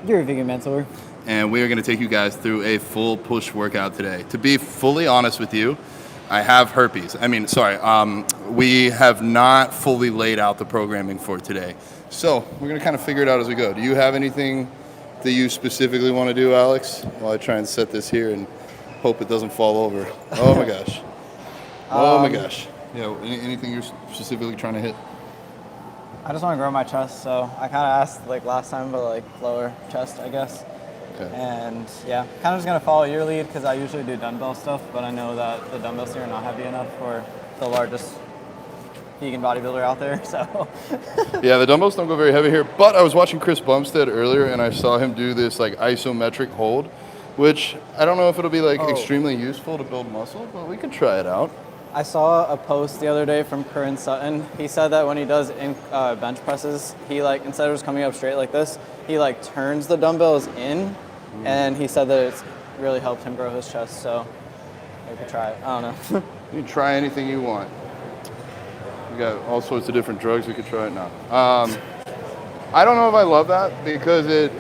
You're a vegan mentor. And we are going to take you guys through a full push workout today. To be fully honest with you, I have herpes. We have not fully laid out the programming for today. So we're going to kind of figure it out as we go. Do you have anything that you specifically want to do, Alex? While I try and set this here and hope it doesn't fall over. Oh my gosh. Oh my gosh. Yeah, anything you're specifically trying to hit? I just want to grow my chest, so I kind of asked like last time, but like lower chest, I guess. Okay. And yeah, kind of just gonna follow your lead because I usually do dumbbell stuff, but I know that the dumbbells here are not heavy enough for the largest vegan bodybuilder out there, so. Yeah, the dumbbells don't go very heavy here, but I was watching Chris Bumstead earlier and I saw him do this like isometric hold, which I don't know if it'll be like extremely useful to build muscle, but we could try it out. I saw a post the other day from Corinne Sutton. He said that when he does bench presses, he like, instead of just coming up straight like this, he like turns the dumbbells in, and he said that it's really helped him grow his chest, so we could try it. I don't know. You can try anything you want. We got all sorts of different drugs, we could try it now. I don't know if I love that because it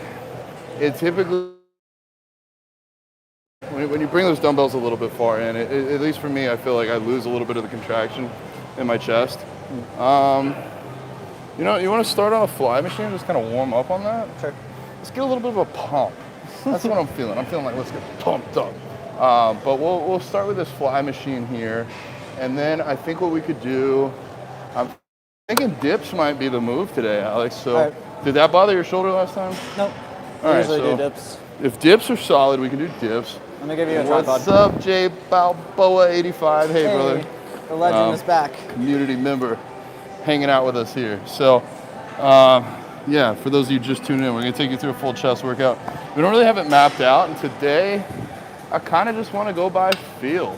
typically, when you bring those dumbbells a little bit far in, at least for me, I feel like I lose a little bit of the contraction in my chest. You know, you want to start on a fly machine, just kind of warm up on that? Sure. Let's get a little bit of a pump. That's what I'm feeling. I'm feeling like let's get pumped up. But we'll start with this fly machine here. And then I think what we could do, I'm thinking dips might be the move today, Alex. So did that bother your shoulder last time? Nope. All right, usually so do dips. If dips are solid, we can do dips. Let me give you a tripod. What's up, J Balboa 85? Hey, brother. The legend is back. Community member hanging out with us here. So, yeah, for those of you just tuning in, we're going to take you through a full chest workout. We don't really have it mapped out, and today I kind of just want to go by feel.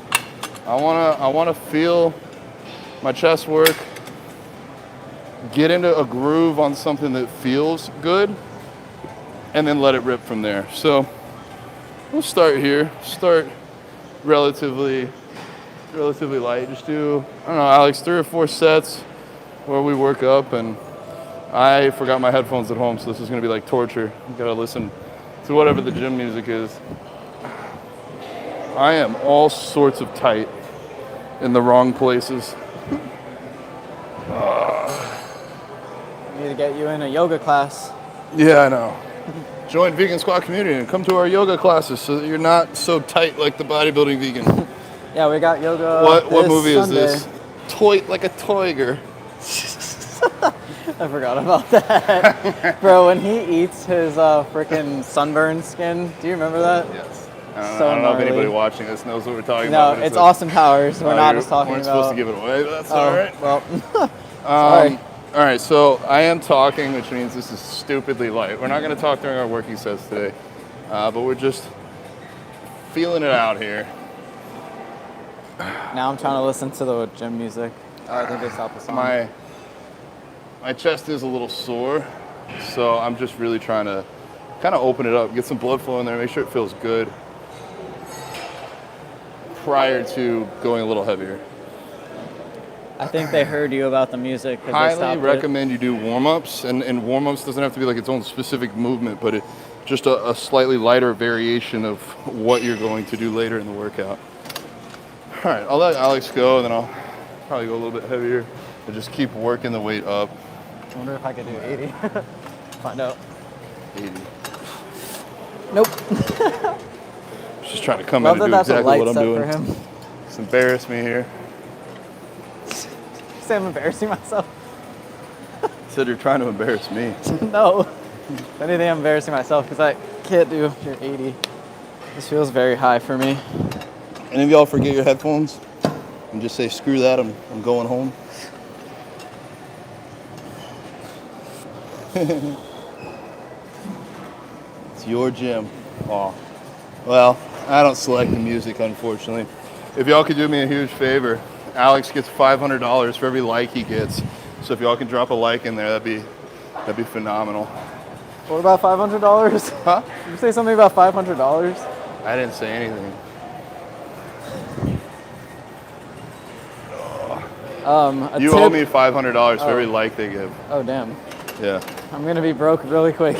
I want to feel my chest work, get into a groove on something that feels good, and then let it rip from there. So we'll start here. Start relatively light. Just do, I don't know, Alex, 3 or 4 sets where we work up, and I forgot my headphones at home, so this is gonna be like torture. You gotta listen to whatever the gym music is. I am all sorts of tight in the wrong places. Need to get you in a yoga class. Yeah, I know. Join Vegan Squad community and come to our yoga classes so that you're not so tight like the bodybuilding vegan. Yeah, we got yoga. What movie Sunday. is this? Toy like a toiger. I forgot about that. Bro, when he eats his freaking sunburn skin, do you remember that? Yes. I don't know if anybody watching this knows what we're talking about. No, it's Austin Powers. We're not just talking about... We're supposed to give it away, but that's all right. Well, sorry. All right, so I am talking, which means this is stupidly light. We're not going to talk during our working sets today, but we're just feeling it out here. Now I'm trying to listen to the gym music. I think they stopped the song. My chest is a little sore, so I'm just really trying to kind of open it up, get some blood flow in there, make sure it feels good prior to going a little heavier. I think they heard you about the music. Highly recommend you do warm-ups, and warm-ups doesn't have to be like its own specific movement, but just a slightly lighter variation of what you're going to do later in the workout. All right, I'll let Alex go, and then I'll probably go a little bit heavier, but just keep working the weight up. I wonder if I could do 80. Find out. 80. Nope. Just trying to come in and do exactly what I'm doing. For him. Just embarrass me here. Say I'm embarrassing myself. Said you're trying to embarrass me. No. If anything, I'm embarrassing myself because I can't do your 80. This feels very high for me. Any of y'all forget your headphones and just say, screw that, I'm going home? It's your gym. Oh. Well, I don't select the music, unfortunately. If y'all could do me a huge favor, Alex gets $500 for every like he gets. So if y'all can drop a like in there, that'd be phenomenal. What about $500? Huh? Did you say something about $500? I didn't say anything. You owe me $500 for every like they give. Oh, damn. Yeah. I'm going to be broke really quick.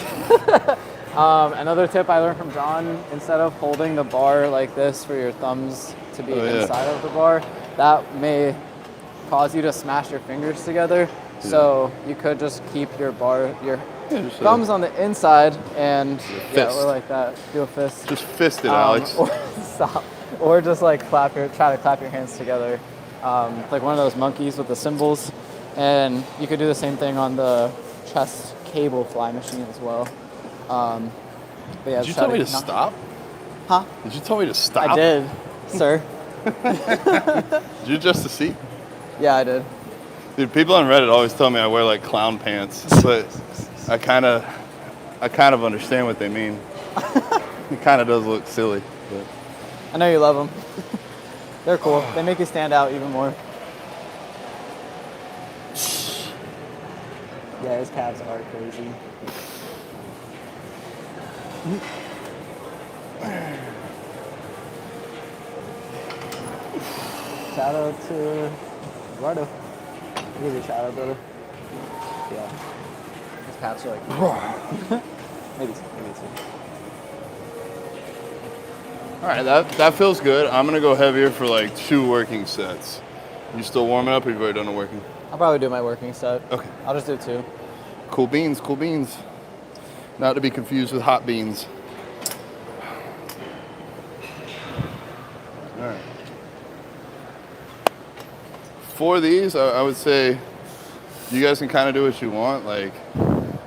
Another tip I learned from John, instead of holding the bar like this for your thumbs to be inside of the bar, that may cause you to smash your fingers together. Yeah. So you could just keep your thumbs on the inside and or like that. Do a fist. Just fist it, Alex. Or stop. Or just like try to clap your hands together, like one of those monkeys with the cymbals. And you could do the same thing on the chest cable fly machine as well. But yeah, did you tell me to stop? Huh? Did you tell me to stop? I did, sir. Did you adjust the seat? Yeah, I did. Dude, people on Reddit always tell me I wear like clown pants, but I kind of understand what they mean. It kind of does look silly. But. I know you love them. They're cool. They make you stand out even more. Yeah, his calves are crazy. Shout out to Eduardo. Give you a shout out, brother. Yeah. His calves are like maybe two. All right, that feels good. I'm gonna go heavier for like 2 working sets. You still warming up, or you've already done the working? I'll probably do my working set. Okay. I'll just do 2. Cool beans, cool beans. Not to be confused with hot beans. All right. For these, I would say you guys can kind of do what you want. Like,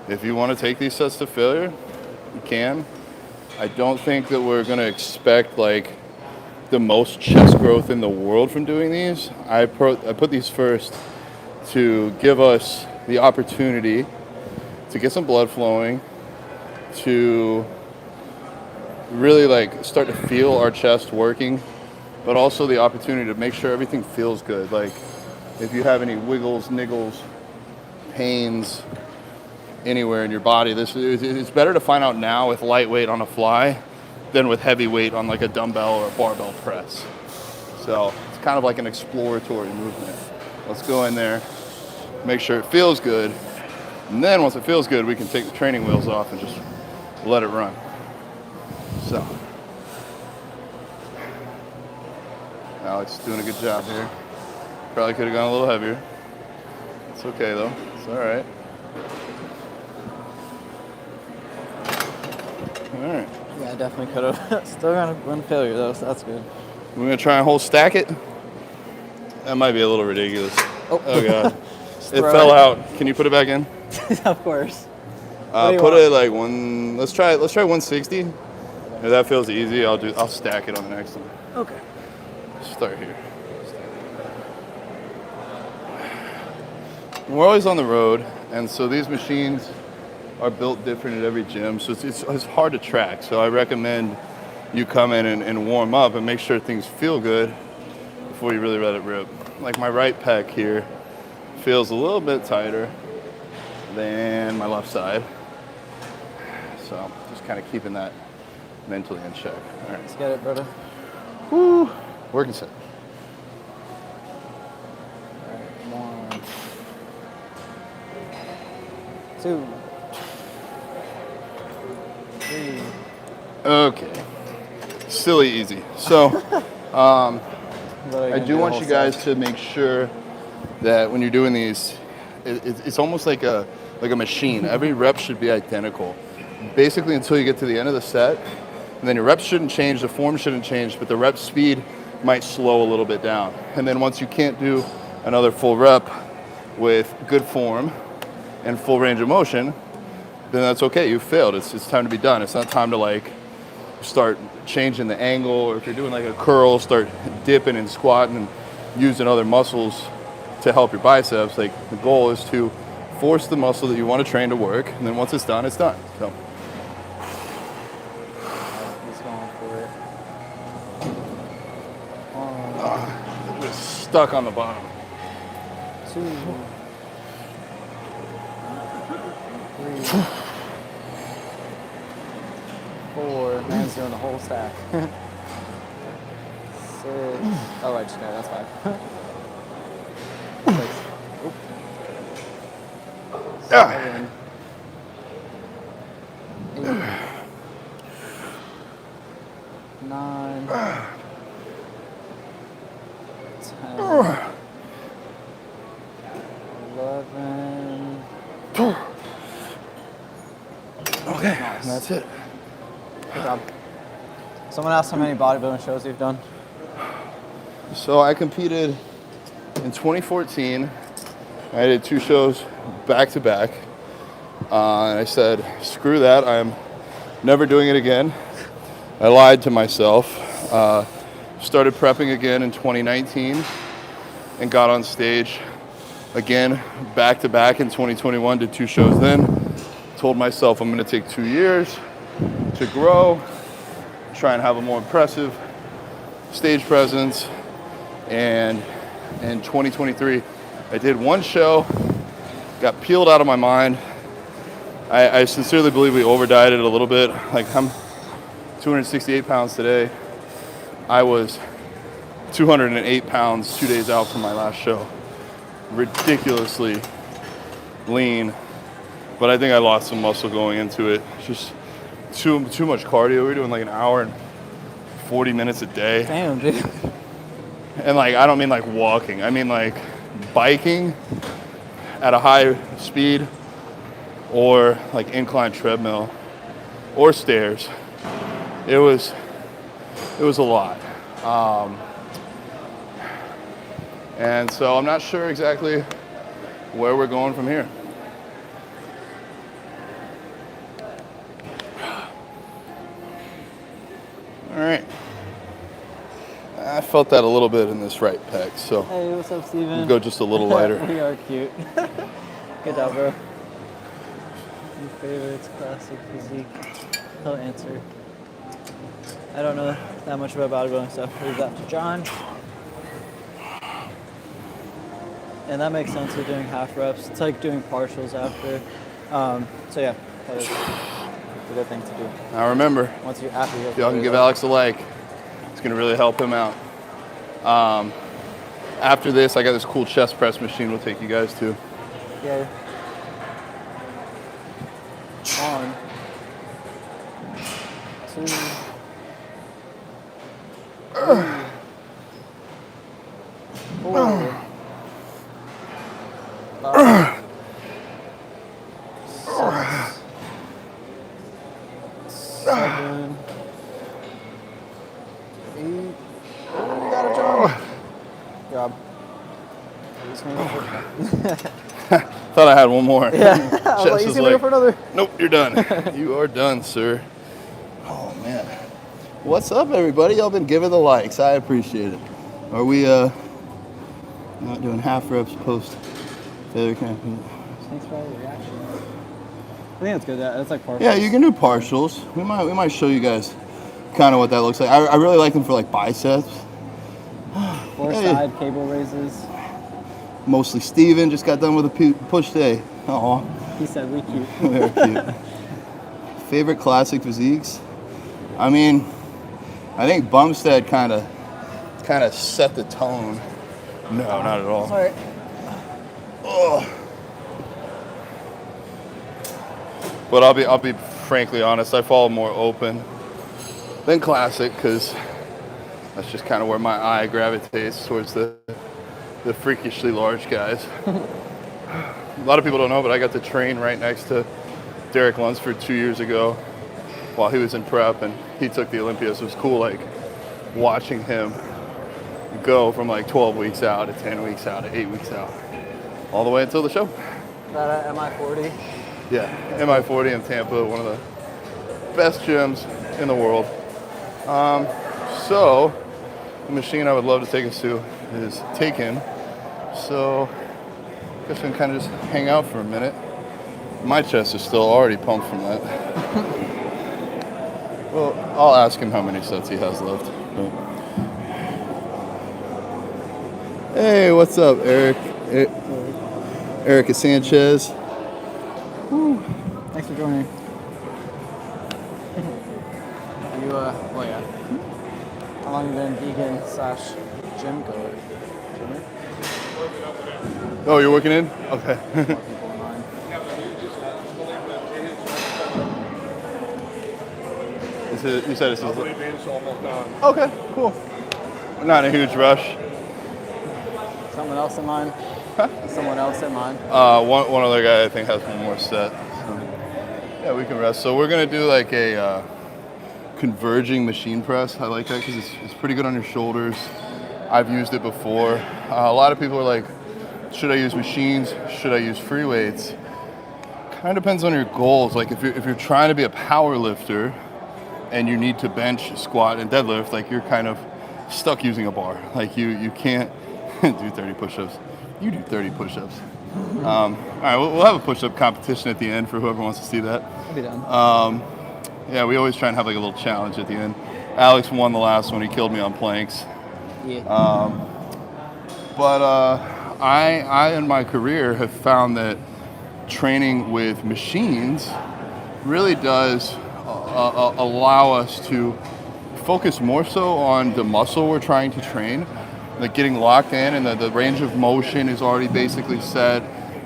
if you want to take these sets to failure, you can. I don't think that we're going to expect like the most chest growth in the world from doing these. I put these first to give us the opportunity to get some blood flowing, to really like start to feel our chest working, but also the opportunity to make sure everything feels good. Like if you have any wiggles, niggles, pains anywhere in your body, it's better to find out now with lightweight on a fly than with heavy weight on like a dumbbell or a barbell press. So it's kind of like an exploratory movement. Let's go in there, make sure it feels good, and then once it feels good, we can take the training wheels off and just let it run. So Alex is doing a good job here. Probably could have gone a little heavier. It's okay though, it's all right. All right. Yeah, I definitely could have. Still gonna run failure though, so that's good. We're gonna try and whole stack it. That might be a little ridiculous. Oh god. It fell out. Can you put it back in? Of course. Put it like one. Let's try 160. If that feels easy, I'll stack it on the next one. Okay. Start here. We're always on the road, and so these machines are built different at every gym, so it's hard to track. So I recommend you come in and warm up and make sure things feel good before you really let it rip. Like my right pec here feels a little bit tighter than my left side. So just kind of keeping that mentally in check. All right. Let's get it, brother. Woo. Working set. All right, 1, 2, 3. Okay. Silly easy. So I do want you guys to make sure that when you're doing these, it's almost like a machine. Every rep should be identical, basically until you get to the end of the set. And then your reps shouldn't change, the form shouldn't change, but the rep speed might slow a little bit down. And then once you can't do another full rep with good form and full range of motion, then that's okay, you failed. It's time to be done. It's not time to like start changing the angle, or if you're doing like a curl, start dipping and squatting and using other muscles to help your biceps. Like the goal is to force the muscle that you want to train to work, and then once it's done, it's done. So. He's going for it. It was stuck on the bottom. 2, 3, 4. Man's doing the whole stack. 6. Oh, I just got it. That's 5. 6. Oop. 7. 8. 9, 10, 11. Okay, Nice. that's it. Good job. Someone asked how many bodybuilding shows you've done. So I competed in 2014. I did 2 shows back to back. And I said, screw that, I'm never doing it again. I lied to myself. Started prepping again in 2019 and got on stage again back to back in 2021, did 2 shows then. Told myself I'm gonna take 2 years to grow, try and have a more impressive stage presence. And in 2023, I did 1 show, got peeled out of my mind. I sincerely believe we over-dieted a little bit. Like, I'm 268 pounds today. I was 208 pounds 2 days out from my last show. Ridiculously lean, but I think I lost some muscle going into it. Just too much cardio. We were doing like an hour and 40 minutes a day. Damn, dude. And like, I don't mean like walking. I mean like biking at a high speed, or like incline treadmill or stairs. It was a lot. And so I'm not sure exactly where we're going from here. All right. I felt that a little bit in this right pec, so Hey, what's up, Steven? we'll go just a little lighter. We are cute. Good job, bro. Your favorites, classic physique. He'll answer. I don't know that much about bodybuilding stuff. Leave that to John. And that makes sense with doing half reps. It's like doing partials after. So yeah, that is a good thing to do. Now remember, Once you're after you if y'all can give Alex a like, it's gonna really help him out. After this, I got this cool chest press machine we'll take you guys to. Yeah. 1, 2, 3, 4, 5, 6, 7, 8. Oh, you got it, John. Good job. Thought I had one more. Yeah. I was Chest like, he's is gonna go for another. Nope, you're done. You are done, sir. Oh man. What's up, everybody? Y'all been giving the likes. I appreciate it. Are we not doing half reps post failure campaign? Thanks for all the reaction. I think it's good. That's like partials. Yeah, you can do partials. We might show you guys kind of what that looks like. I really like them for like biceps. 4 side cable raises. Mostly Steven just got done with a push day. Aw. He said we cute. Very cute. Favorite classic physiques? I mean, I think Bumstead kind of set the tone. No, not at all. Sorry. Oh. But I'll be frankly honest. I follow more open than classic because that's just kind of where my eye gravitates towards the freakishly large guys. A lot of people don't know, but I got to train right next to Derek Lunsford 2 years ago while he was in prep, and he took the Olympia. So it was cool, like watching him go from like 12 weeks out to 10 weeks out to 8 weeks out, all the way until the show. That at MI40. Yeah, MI40 in Tampa, one of the best gyms in the world. So the machine I would love to take us to is Taken. So I guess we can kind of just hang out for a minute. My chest is still already pumped from that. Well, I'll ask him how many sets he has left. But... Hey, what's up, Eric? Erica Sanchez. Woo. Thanks for joining. You, well, yeah. How long have you been vegan/gym goer? Oh, you're working in? Okay. You said it's It's almost done. okay, cool. Not a huge rush. Someone else in mind? Someone else in mind? One other guy I think has one more set. So, yeah, we can rest. So we're gonna do like a converging machine press. I like that because it's pretty good on your shoulders. I've used it before. A lot of people are like, should I use machines? Should I use free weights? Kind of depends on your goals. Like if you're trying to be a power lifter and you need to bench, squat, and deadlift, like you're kind of stuck using a bar. Like you can't do 30 push-ups. You do 30 push-ups. All right, we'll have a push-up competition at the end for whoever wants to see that. I'll be done. Yeah, we always try and have like a little challenge at the end. Alex won the last one. He killed me on planks. Yeah. But I in my career have found that training with machines really does allow us to focus more so on the muscle we're trying to train, like getting locked in, and the range of motion is already basically set.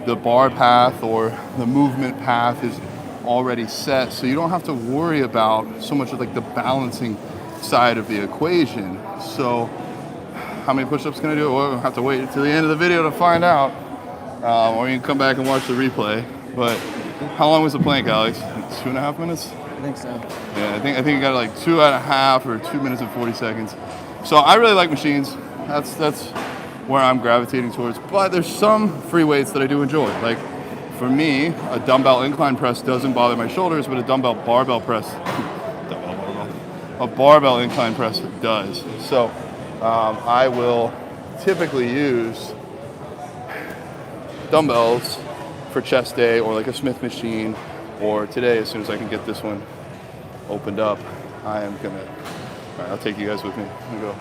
The bar path or the movement path is already set, so you don't have to worry about so much of like the balancing side of the equation. So how many push-ups can I do? Well, we'll have to wait until the end of the video to find out, or you can come back and watch the replay. But how long was the plank, Alex? Like 2.5 minutes? I think so. Yeah, I think you got like 2.5 or 2 minutes and 40 seconds. So I really like machines. That's where I'm gravitating towards. But there's some free weights that I do enjoy. Like for me, a dumbbell incline press doesn't bother my shoulders, but a dumbbell barbell press, a barbell incline press does. So I will typically use dumbbells for chest day, or like a Smith machine, or today, as soon as I can get this one opened up, I am gonna, all right, I'll take you guys with me. I'm gonna go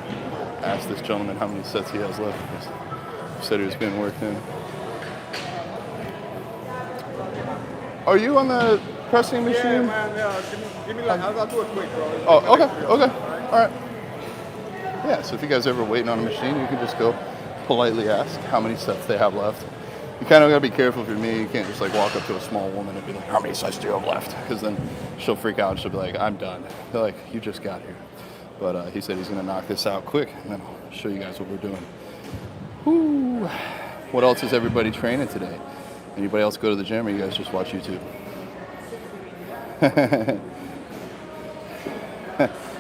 ask this gentleman how many sets he has left. He said he was being worked in. Are you on the pressing machine? Yeah, man, yeah. Give me like, I'll do it quick, bro. Oh, okay, all right. Yeah, so if you guys are ever waiting on a machine, you can just go politely ask how many sets they have left. You kind of gotta be careful if you're me. You can't just like walk up to a small woman and be like, how many sets do you have left? Because then she'll freak out and she'll be like, I'm done. They're like, you just got here. But he said he's gonna knock this out quick, and then I'll show you guys what we're doing. Woo. What else is everybody training today? Anybody else go to the gym, or you guys just watch YouTube?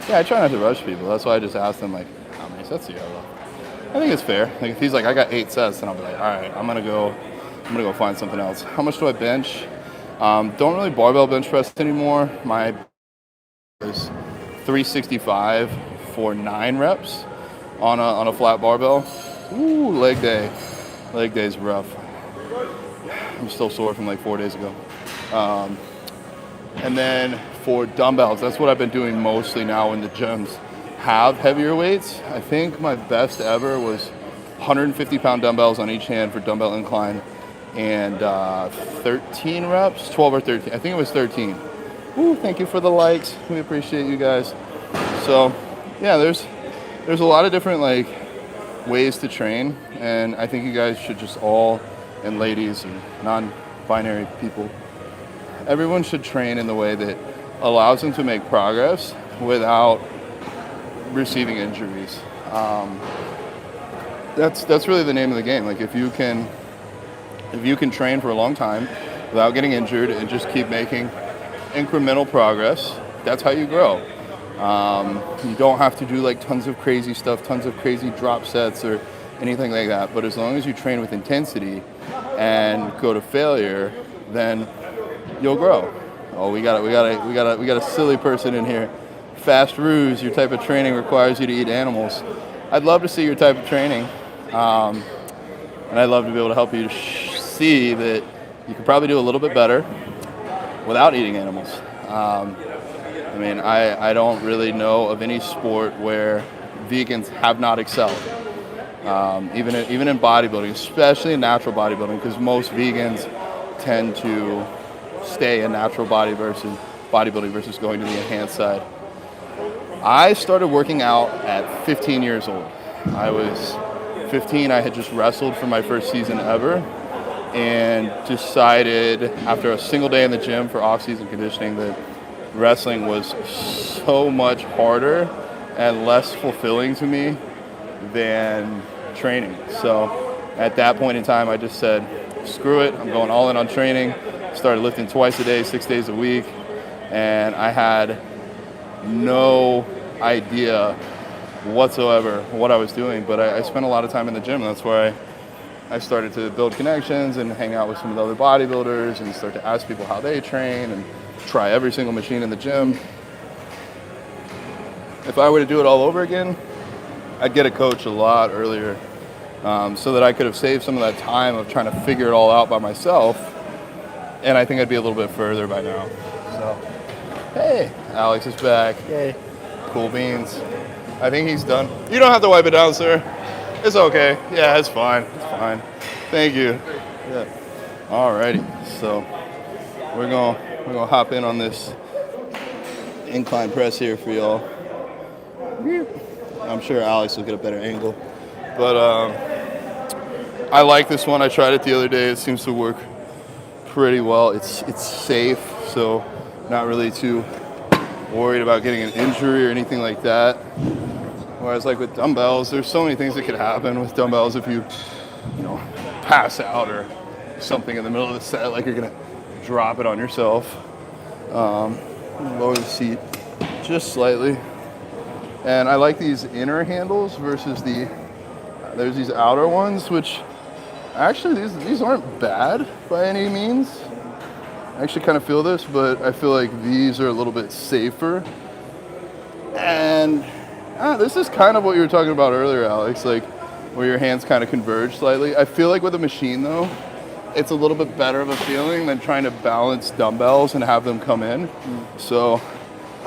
Yeah, I try not to rush people. That's why I just ask them like, how many sets do you have left? I think it's fair. Like if he's like, I got 8 sets, then I'll be like, all right, I'm gonna go find something else. How much do I bench? Don't really barbell bench press anymore. My is 365 for 9 reps on a flat barbell. Ooh, leg day. Leg day's rough. I'm still sore from like 4 days ago. And then for dumbbells, that's what I've been doing mostly now when the gyms have heavier weights. I think my best ever was 150-pound dumbbells on each hand for dumbbell incline, and 13 reps, 12 or 13. I think it was 13. Ooh, thank you for the likes. We appreciate you guys. So, yeah, there's a lot of different like ways to train, and I think you guys should just all, and ladies and non-binary people, everyone should train in the way that allows them to make progress without receiving injuries. That's really the name of the game. Like if you can train for a long time without getting injured and just keep making incremental progress, that's how you grow. You don't have to do like tons of crazy stuff, tons of crazy drop sets or anything like that. But as long as you train with intensity and go to failure, then you'll grow. Oh, we got a silly person in here. Fast Ruse, your type of training requires you to eat animals. I'd love to see your type of training, and I'd love to be able to help you see that you could probably do a little bit better without eating animals. I mean, I don't really know of any sport where vegans have not excelled. Even in bodybuilding, especially in natural bodybuilding, because most vegans tend to stay in natural bodybuilding versus going to the enhanced side. I started working out at 15 years old. I was 15, I had just wrestled for my first season ever, and decided after a single day in the gym for off-season conditioning that wrestling was so much harder and less fulfilling to me than training. So at that point in time, I just said, screw it, I'm going all in on training. Started lifting twice a day, 6 days a week, and I had no idea whatsoever what I was doing, but I spent a lot of time in the gym. That's where I started to build connections and hang out with some of the other bodybuilders and start to ask people how they train and try every single machine in the gym. If I were to do it all over again, I'd get a coach a lot earlier, so that I could have saved some of that time of trying to figure it all out by myself, and I think I'd be a little bit further by now. So, hey, Alex is back. Yay. Cool beans. I think he's done. You don't have to wipe it down, sir. It's okay. Yeah, it's fine. It's fine. Thank you. Yeah. Alrighty. So we're gonna hop in on this incline press here for y'all. I'm sure Alex will get a better angle, but I like this one. I tried it the other day. It seems to work pretty well. It's safe, so not really too worried about getting an injury or anything like that. Whereas like with dumbbells, there's so many things that could happen with dumbbells if you pass out or something in the middle of the set, like you're gonna drop it on yourself. Lower the seat just slightly. And I like these inner handles versus there's these outer ones, which actually these aren't bad by any means. I actually kind of feel this, but I feel like these are a little bit safer. And this is kind of what you were talking about earlier, Alex, like where your hands kind of converge slightly. I feel like with a machine though, it's a little bit better of a feeling than trying to balance dumbbells and have them come in. So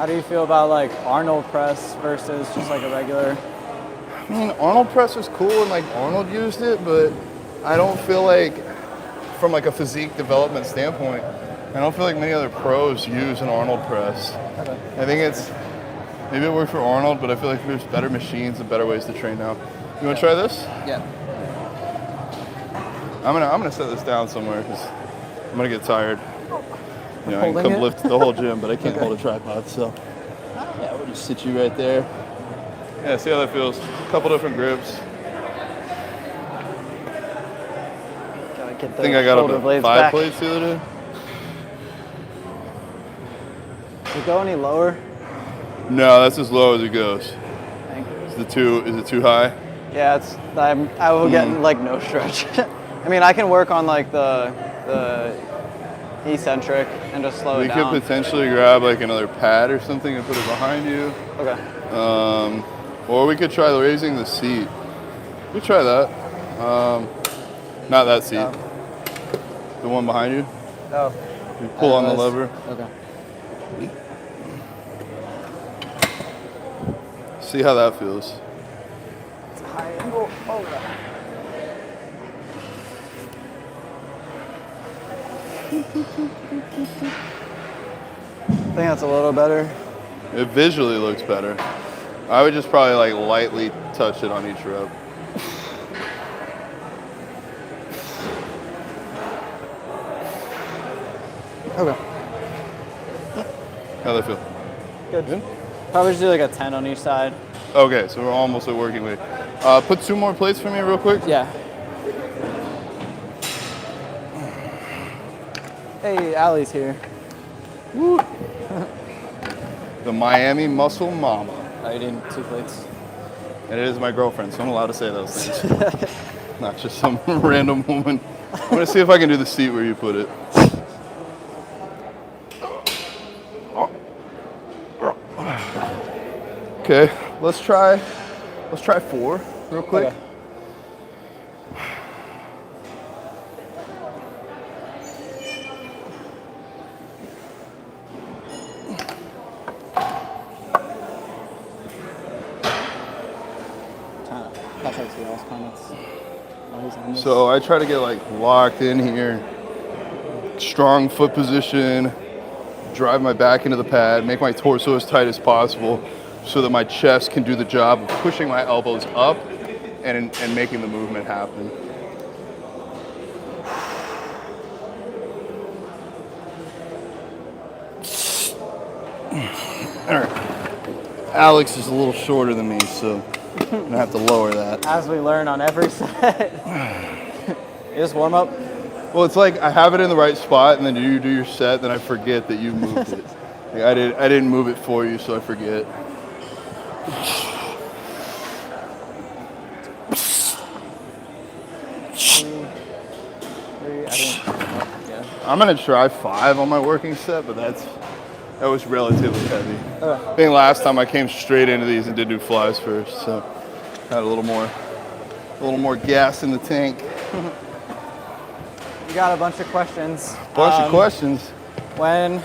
How do you feel about like Arnold press versus just like a regular? I mean, Arnold press was cool and like Arnold used it, but I don't feel like from like a physique development standpoint, I don't feel like many other pros use an Arnold press. Okay. I think maybe it worked for Arnold, but I feel like there's better machines and better ways to train now. You want to try this? Yeah. I'm gonna set this down somewhere because I'm gonna get tired. I can Holding come it? lift the whole gym, but I can't hold a tripod, so yeah, we'll just sit you right there. Yeah, see how that feels. A couple different grips. Gotta get I think I got up shoulder to blades 5 back. plates the other day. Does it go any lower? No, that's as low as it goes. Thank you. Is it too high? Yeah, I will get like no stretch. I mean, I can work on like the eccentric and just slow We it could down. potentially grab like another pad or something and put it behind you. Okay. Or we could try raising the seat. We could try that. Not that seat. Oh. The one behind you. Oh. You pull on the lever. Okay. See how that feels. It's a high angle. Oh, yeah. I think that's a little better. It visually looks better. I would just probably like lightly touch it on each rep. Okay. How'd that feel? Good. Probably just do like a 10 on each side. Okay, so we're almost at working weight. Put 2 more plates for me real quick. Yeah. Hey, Allie's here. Woo. The Miami Muscle Mama. Oh, you did 2 plates. And it is my girlfriend, so I'm allowed to say those things. Not just some random woman. I'm gonna see if I can do the seat where you put it. Okay, let's try 4 real quick. Okay. So I try to get like locked in here, strong foot position, drive my back into the pad, make my torso as tight as possible so that my chest can do the job of pushing my elbows up and making the movement happen. All right. Alex is a little shorter than me, so I'm gonna have to lower that. As we learn on every set. Is warm up? Well, it's like I have it in the right spot, and then you do your set, then I forget that you moved it. Like I didn't move it for you, so I forget. I'm gonna try 5 on my working set, but that was relatively heavy. I think last time I came straight into these and did do flies first, so had a little more gas in the tank. You got a bunch of questions. Bunch of questions. When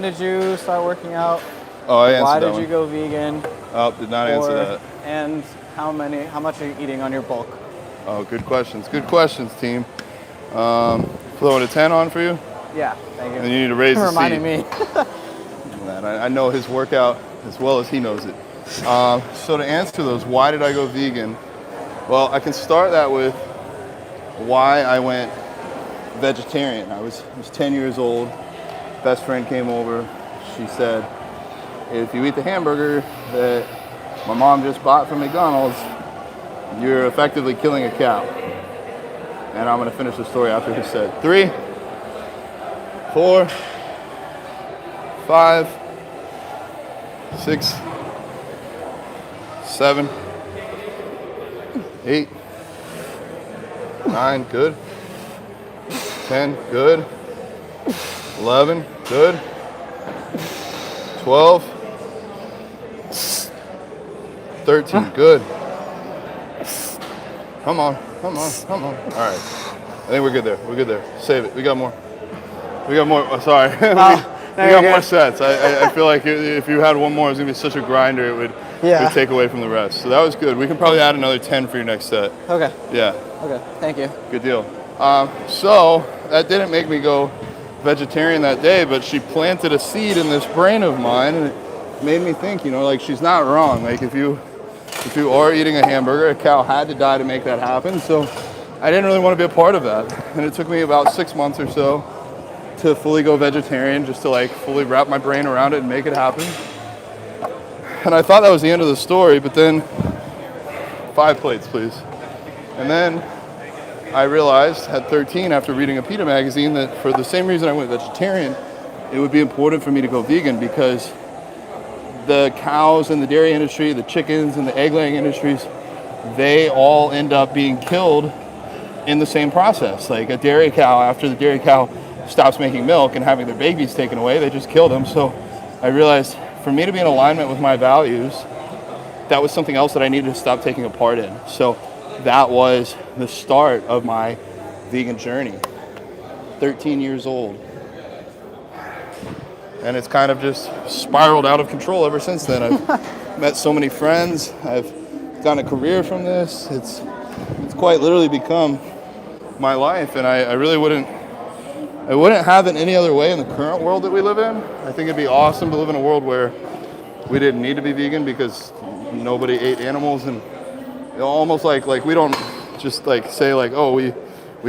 did you start working out? Oh, I answered Why that did one. you go vegan? Oh, did not answer that. And how much are you eating on your bulk? Oh, good questions. Good questions, team. Throwing a 10 on for you? Yeah, thank you. And you need to raise the seat. Reminding me. I know his workout as well as he knows it. So to answer those, why did I go vegan? Well, I can start that with why I went vegetarian. I was 10 years old. Best friend came over. She said, if you eat the hamburger that my mom just bought from McDonald's, you're effectively killing a cow. And I'm gonna finish the story after he said 3, 4, 5, 6, 7, 8, 9, good. 10, good. 11, good. 12, 13, good. Come on. All right. I think we're good there. Save it. We got more. Oh, sorry. we got more sets. I feel like if you had one more, it was going to be such a grinder, it would take away from the rest. So that was good. We can probably add another 10 for your next set. Okay. Yeah. Okay, thank you. Good deal. So that didn't make me go vegetarian that day, but she planted a seed in this brain of mine, and it made me think, like she's not wrong. Like if you are eating a hamburger, a cow had to die to make that happen. So I didn't really want to be a part of that. And it took me about 6 months or so to fully go vegetarian, just to fully wrap my brain around it and make it happen. And I thought that was the end of the story, but then 5 plates, please. And then I realized at 13, after reading a PETA magazine, that for the same reason I went vegetarian, it would be important for me to go vegan, because the cows in the dairy industry, the chickens and the egg laying industries, they all end up being killed in the same process. Like a dairy cow, after the dairy cow stops making milk and having their babies taken away, they just kill them. So I realized for me to be in alignment with my values, that was something else that I needed to stop taking a part in. So that was the start of my vegan journey. 13 years old. And it's kind of just spiraled out of control ever since then. I've met so many friends. I've gotten a career from this. It's quite literally become my life, and I really wouldn't have it any other way in the current world that we live in. I think it'd be awesome to live in a world where we didn't need to be vegan because nobody ate animals, and almost like we don't just say oh we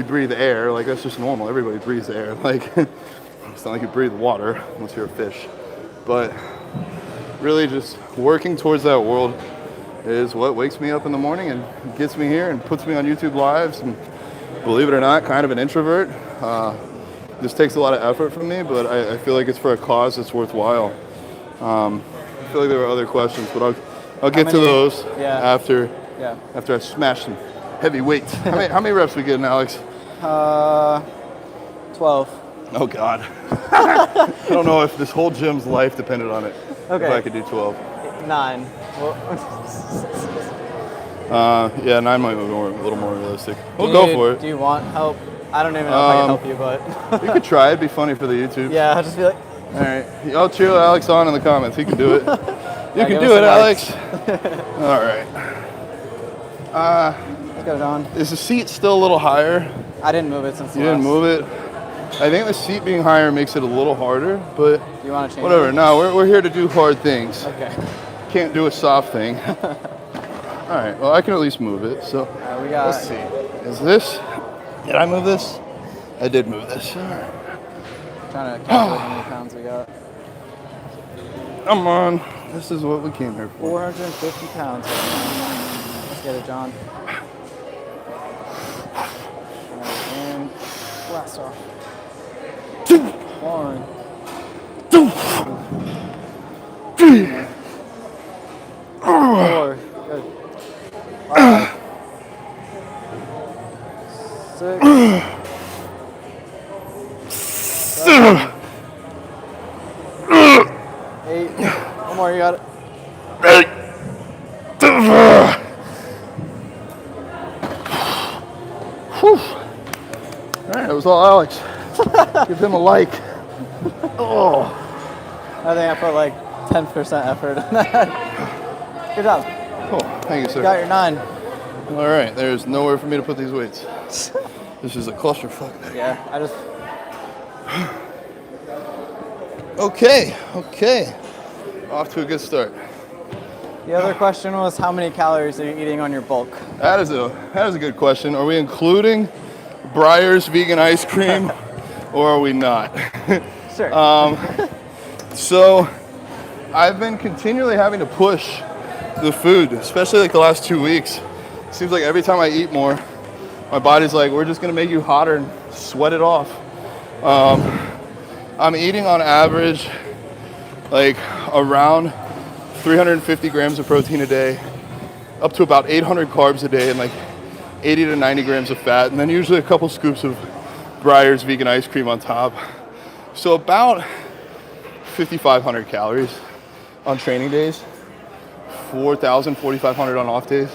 breathe air, like that's just normal. Everybody breathes air. It's not like you breathe water unless you're a fish. But really just working towards that world is what wakes me up in the morning and gets me here and puts me on YouTube Lives. And believe it or not, kind of an introvert. This takes a lot of effort from me, but I feel like it's for a cause that's worthwhile. I feel like there were other questions, but I'll get to those after I smash some heavy weights. How many reps we getting, Alex? 12. Oh God. I don't know if this whole gym's life depended on it. Okay. If I could do 12. 9. Yeah, 9 might be a little more realistic. We'll go for it. Do you want help? I don't even know if I can help you, but... You could try. It'd be funny for the YouTube. Yeah, I'll just be like... All right. I'll cheer Alex on in the comments. He can do it. You can do it, Alex. All right. Let's go, John. Is the seat still a little higher? I didn't move it since You didn't move it? I think the seat being higher makes it a little harder, but you want to change whatever. it? No, we're here to do hard things. Okay. Can't do a soft thing. All right. Well, I can at least move it. So We got... let's see. Is this? Did I move this? I did move this. All right. Trying to calculate how many pounds we got. Come on. This is what we came here for. 450 pounds. Let's get it, John. All right, and blast off. 1, 2, 3, 4. Good. 5, 6, 7, 8. One more, you got it. All right, that was all Alex. Give him a like. Oh. I think I put like 10% effort in that. Good job. Cool. Thank you, sir. You got your 9. All right, there's nowhere for me to put these weights. This is a clusterfuck. Yeah, I just. Okay. Off to a good start. The other question was how many calories are you eating on your bulk? That is a good question. Are we including Breyer's vegan ice cream or are we not? Sure. So I've been continually having to push the food, especially like the last 2 weeks. Seems like every time I eat more, my body's like, we're just gonna make you hotter and sweat it off. I'm eating on average like around 350 grams of protein a day, up to about 800 carbs a day, and like 80 to 90 grams of fat, and then usually a couple scoops of Breyer's vegan ice cream on top. So about 5,500 calories on training days, 4,000, 4,500 on off days.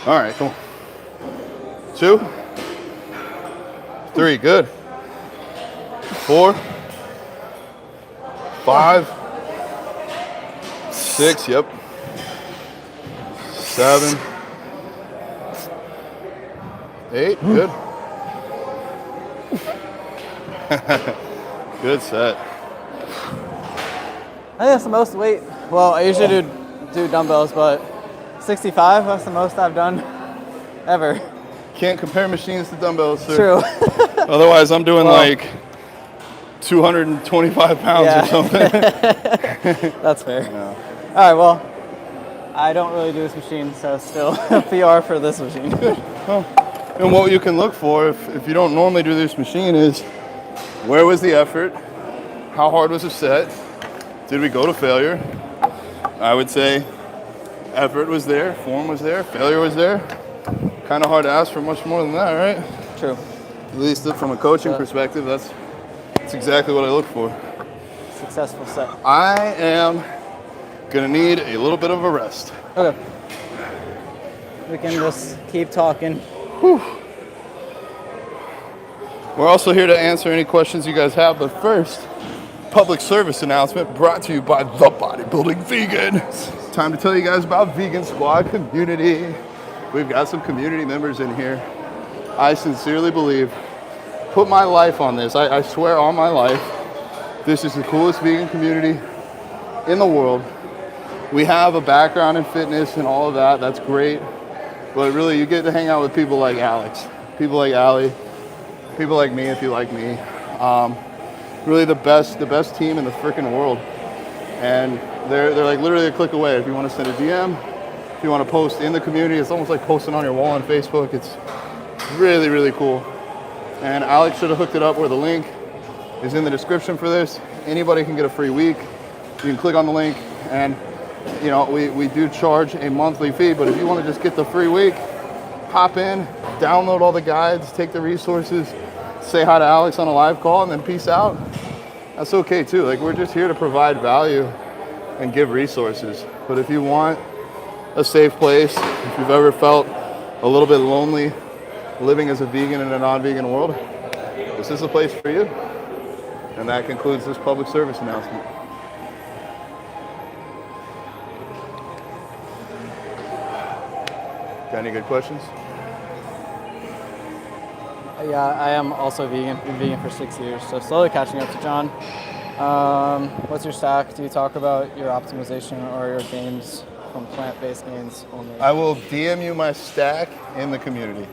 All right, cool. 2, 3, good. 4, 5, 6, yep. 7, 8, good. Good set. I think that's the most weight. Well, I usually do dumbbells, but 65, that's the most I've done ever. Can't compare machines to dumbbells, sir. True. Otherwise, I'm doing like 225 pounds or something. That's fair. Yeah. All right, well, I don't really do this machine, so still PR for this machine. Well, and what you can look for if you don't normally do this machine is where was the effort? How hard was the set? Did we go to failure? I would say effort was there, form was there, failure was there. Kind of hard to ask for much more than that, right? True. At least from a coaching perspective, that's exactly what I look for. Successful set. I am gonna need a little bit of a rest. Okay. We can just keep talking. Whew. We're also here to answer any questions you guys have, but first, public service announcement brought to you by The Bodybuilding Vegan. It's time to tell you guys about Vegan Squad community. We've got some community members in here. I sincerely believe, put my life on this. I swear on my life, this is the coolest vegan community in the world. We have a background in fitness and all of that. That's great. But really, you get to hang out with people like Alex, people like Ali, people like me if you like me. Really the best team in the freaking world. And they're like literally a click away. If you want to send a DM, if you want to post in the community, it's almost like posting on your wall on Facebook. It's really, really cool. And Alex should have hooked it up where the link is in the description for this. Anybody can get a free week. You can click on the link and we do charge a monthly fee, but if you want to just get the free week, hop in, download all the guides, take the resources, say hi to Alex on a live call, and then peace out. That's okay too. Like, we're just here to provide value and give resources. But if you want a safe place, if you've ever felt a little bit lonely living as a vegan in a non-vegan world, this is the place for you. And that concludes this public service announcement. Got any good questions? Yeah, I am also vegan. Been vegan for 6 years, so slowly catching up to John. What's your stack? Do you talk about your optimization or your gains from plant-based gains only? I will DM you my stack in the community.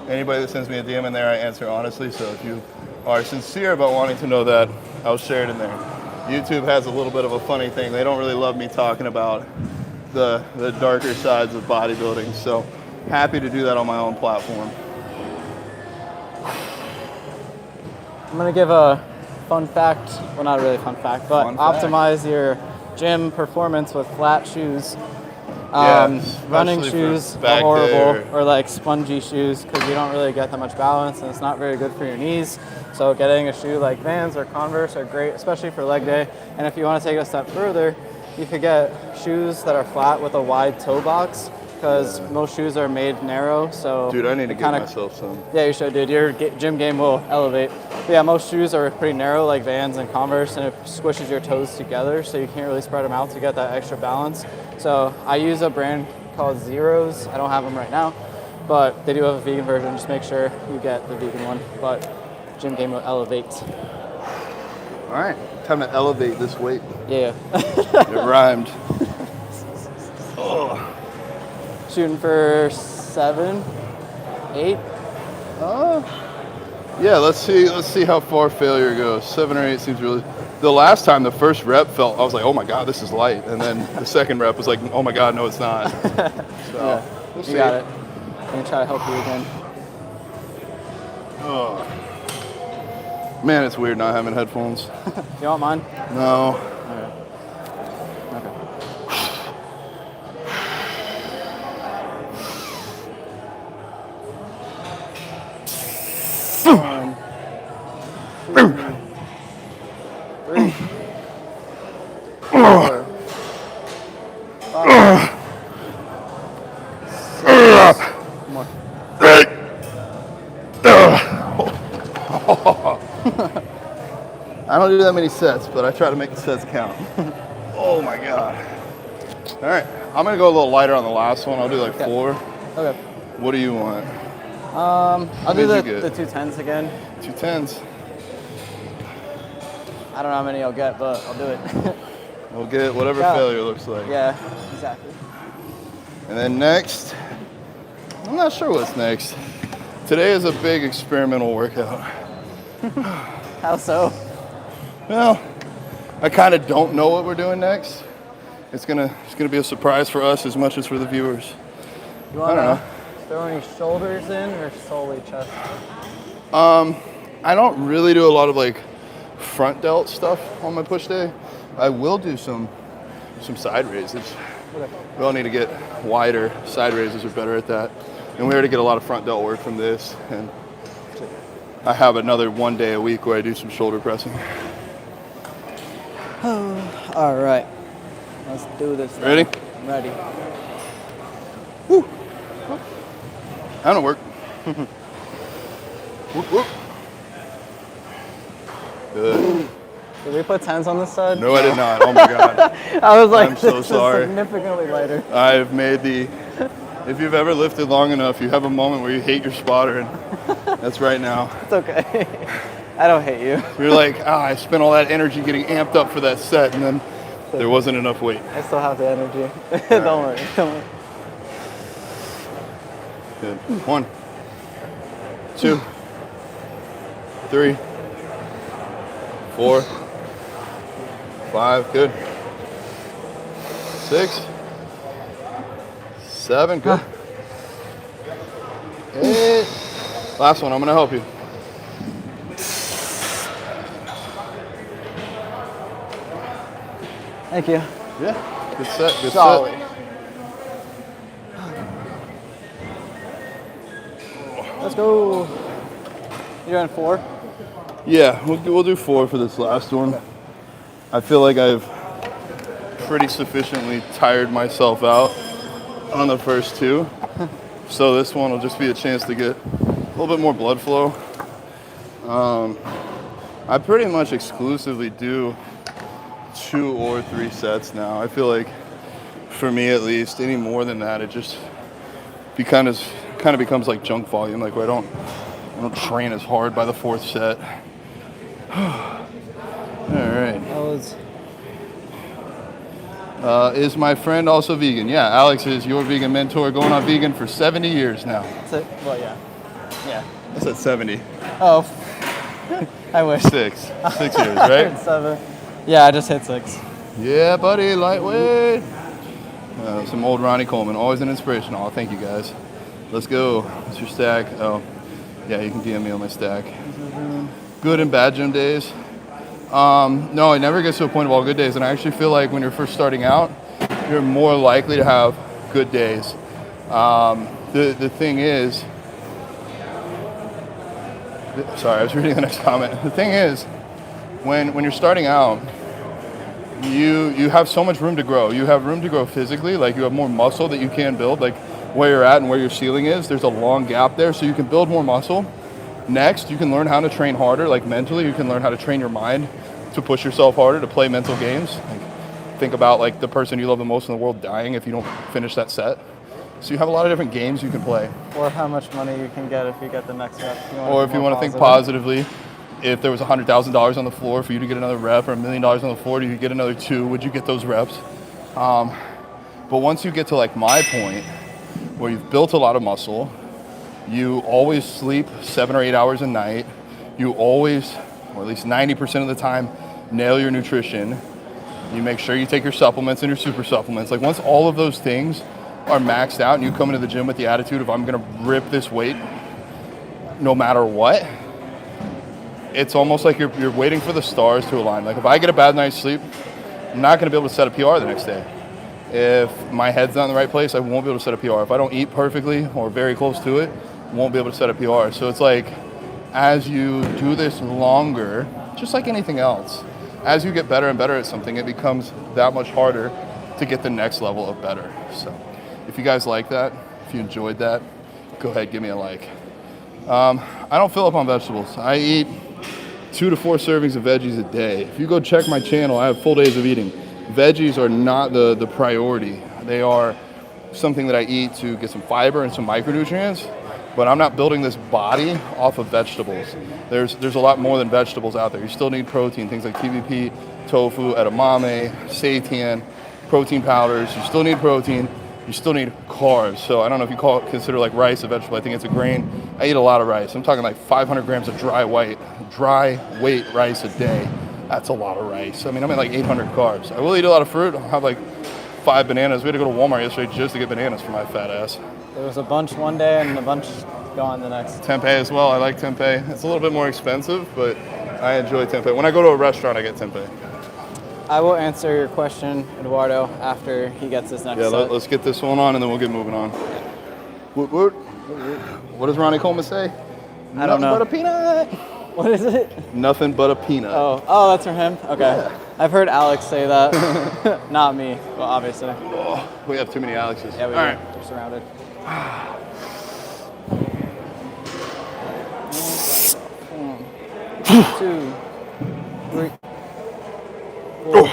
Anybody that sends me a DM in there, I answer honestly. So if you are sincere about wanting to know that, I'll share it in there. YouTube has a little bit of a funny thing. They don't really love me talking about the darker sides of bodybuilding. So happy to do that on my own platform. I'm gonna give a fun fact, well not really a fun fact, but optimize your gym performance with flat shoes. Running shoes are horrible, or like spongy shoes, because you don't really get that much balance and it's not very good for your knees. So getting a shoe like Vans or Converse are great, especially for leg day. And if you want to take it a step further, you could get shoes that are flat with a wide toe box, because most shoes are made narrow. So dude, I need to get myself some. Yeah, you should, dude. Your gym game will elevate. But yeah, most shoes are pretty narrow, like Vans and Converse, and it squishes your toes together, so you can't really spread them out to get that extra balance. So I use a brand called Zeros. I don't have them right now, but they do have a vegan version. Just make sure you get the vegan one. But gym game will elevate. All right, time to elevate this weight. Yeah. It rhymed. Oh. Shooting for 7, 8. Yeah, let's see how far failure goes. 7 or 8 seems really. The last time, the first rep I was like, oh my god, this is light, and then the second rep was like, oh my god, no, it's not. So Yeah, we'll see. you got it. I'm gonna try to help you again. Oh. Man, it's weird not having headphones. You want mine? No. Okay. One, 2, 3, 4, 5, 6 more. I don't do that many sets, but I try to make the sets count. Oh my god. All right, I'm gonna go a little lighter on the last one. I'll do like 4. Okay. What do you want? I'll do the 210s again. 210s. I don't know how many I'll get, but I'll do it. We'll get whatever failure looks like. Yeah, exactly. And then next, I'm not sure what's next. Today is a big experimental workout. How so? Well, I kind of don't know what we're doing next. It's gonna be a surprise for us as much as for the viewers. You wanna throw any shoulders in or solely chest? I don't really do a lot of like front delt stuff on my push day. I will do some side raises. Okay. We all need to get wider. Side raises are better at that. And we already get a lot of front delt work from this. And I have another 1 day a week where I do some shoulder pressing. All right, let's do this. Ready? I'm ready. Woo. That'll work. Whoop, whoop. Good. Did we put 10s on this side? No, I did not. Oh my god. I was like, I'm so this sorry. is significantly lighter. I've made the. If you've ever lifted long enough, you have a moment where you hate your spotter, and that's right now. It's okay. I don't hate you. You're like, I spent all that energy getting amped up for that set, and then there wasn't enough weight. I still have the energy. Don't worry. Don't worry. Good. 1, 2, 3, 4, 5. Good. 6, 7. Good. 8. Last one. I'm gonna help you. Thank you. Yeah. Good set. Good Solid. set. Let's go. You're on 4? Yeah, we'll do 4 for this last one. I feel like I've pretty sufficiently tired myself out on the first 2. So this one will just be a chance to get a little bit more blood flow. I pretty much exclusively do 2 or 3 sets now. I feel like, for me at least, any more than that, it just kind of becomes like junk volume. Like I don't train as hard by the 4th set. All right. Is my friend also vegan? Yeah, Alex is your vegan mentor, going on vegan for 70 years now. Well, yeah. Yeah. I said 70. Oh. I wish. 6 years, right? 7. Yeah, I just hit 6. Yeah, buddy, lightweight. Some old Ronnie Coleman, always an inspiration. Oh, thank you guys. Let's go. What's your stack? Oh, yeah, you can DM me on my stack. Good and bad gym days. No, it never gets to a point of all good days. And I actually feel like when you're first starting out, you're more likely to have good days. The thing is, sorry, I was reading the next comment. The thing is, when you're starting out, you have so much room to grow. You have room to grow physically, like you have more muscle that you can build, like where you're at and where your ceiling is. There's a long gap there, so you can build more muscle. Next, you can learn how to train harder, like mentally. You can learn how to train your mind to push yourself harder, to play mental games. Like, think about like the person you love the most in the world dying if you don't finish that set. So you have a lot of different games you can play. Or how much money you can get if you get the next rep. Or if you want to think positively, if there was $100,000 on the floor for you to get another rep, or $1 million on the floor, do you get another 2? Would you get those reps? But once you get to like my point, where you've built a lot of muscle, you always sleep 7 or 8 hours a night, you always, or at least 90% of the time, nail your nutrition, you make sure you take your supplements and your super supplements. Like once all of those things are maxed out and you come into the gym with the attitude of I'm gonna rip this weight no matter what, it's almost like you're waiting for the stars to align. Like if I get a bad night's sleep, I'm not gonna be able to set a PR the next day. If my head's not in the right place, I won't be able to set a PR. If I don't eat perfectly or very close to it, I won't be able to set a PR. So it's like, as you do this longer, just like anything else, as you get better and better at something, it becomes that much harder to get the next level of better. So if you guys like that, if you enjoyed that, go ahead, give me a like. I don't fill up on vegetables. I eat 2 to 4 servings of veggies a day. If you go check my channel, I have full days of eating. Veggies are not the priority. They are something that I eat to get some fiber and some micronutrients, but I'm not building this body off of vegetables. There's a lot more than vegetables out there. You still need protein, things like TVP, tofu, edamame, seitan, protein powders. You still need protein. You still need carbs. So I don't know if you consider like rice a vegetable. I think it's a grain. I eat a lot of rice. I'm talking like 500 grams of dry weight rice a day. That's a lot of rice. I mean, I'm at like 800 carbs. I will eat a lot of fruit. I'll have like 5 bananas. We had to go to Walmart yesterday just to get bananas for my fat ass. There was a bunch one day and a bunch gone the next. Tempeh as well. I like tempeh. It's a little bit more expensive, but I enjoy tempeh. When I go to a restaurant, I get tempeh. I will answer your question, Eduardo, after he gets his next set. Let's get this one on and then we'll get moving on. What does Ronnie Coleman say? I don't know. Nothing but a peanut. What is it? Nothing but a peanut. Oh, that's from him? Okay. Yeah. I've heard Alex say that. Not me, well, obviously. Oh, we have too many Alexes. Yeah, we All do. right. We're surrounded. 1, 2, 3, 4,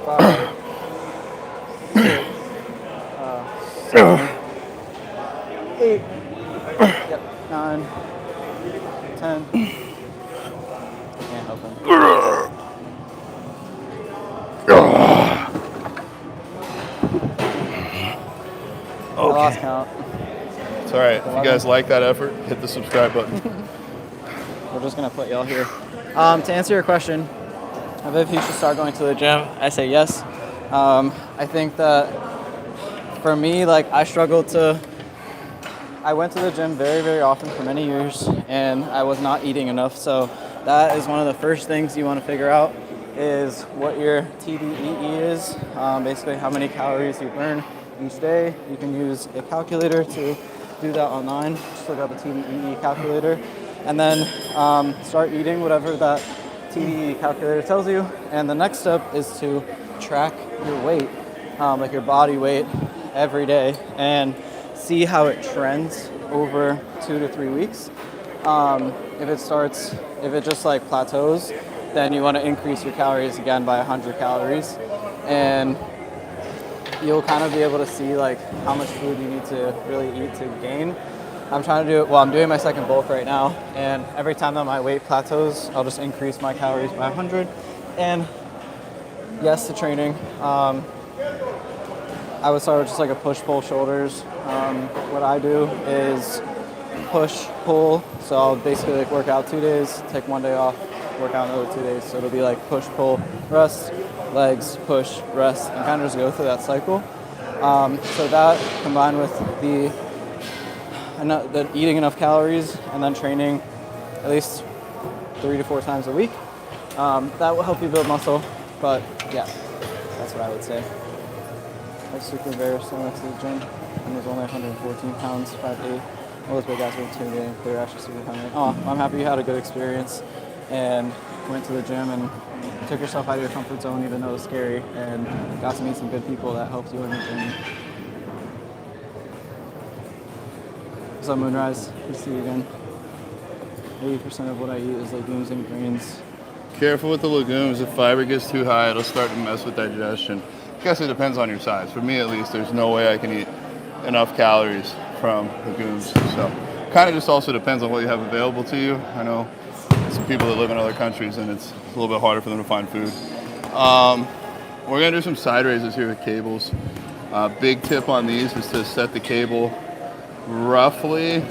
5, 6, 7, 8, yep, 9, 10. Can't help him. I lost count. It's all right. If you guys like that effort, hit the subscribe button. We're just gonna put y'all here. To answer your question of if you should start going to the gym, I say yes. I think that for me, like I went to the gym very, very often for many years and I was not eating enough. So that is one of the first things you want to figure out is what your TDEE is, basically how many calories you burn each day. You can use a calculator to do that online. Just look up the TDEE calculator and then start eating whatever that TDEE calculator tells you. And the next step is to track your weight, like your body weight every day and see how it trends over 2 to 3 weeks. If it just like plateaus, then you want to increase your calories again by 100 calories. And you'll kind of be able to see like how much food you need to really eat to gain. I'm doing my second bulk right now, and every time that my weight plateaus, I'll just increase my calories by 100. And yes, to training. I would start with just like a push, pull, shoulders. What I do is push, pull. So I'll basically like work out 2 days, take 1 day off, work out another 2 days. So it'll be like push, pull, rest, legs, push, rest, and kind of just go through that cycle. So that combined with the eating enough calories and then training at least 3 to 4 times a week, that will help you build muscle. But yeah, that's what I would say. I was super embarrassed when I went to the gym and was only 114 pounds, 5'8". All those big guys were intimidating. They were actually super hungry. Oh, I'm happy you had a good experience and went to the gym and took yourself out of your comfort zone even though it was scary and got to meet some good people that helped you in the gym. What's up, Moonrise? Good to see you again. 80% of what I eat is legumes and greens. Careful with the legumes. If fiber gets too high, it'll start to mess with digestion. I guess it depends on your size. For me, at least, there's no way I can eat enough calories from legumes. So, kind of just also depends on what you have available to you. I know some people that live in other countries, and it's a little bit harder for them to find food. We're gonna do some side raises here with cables. Big tip on these is to set the cable roughly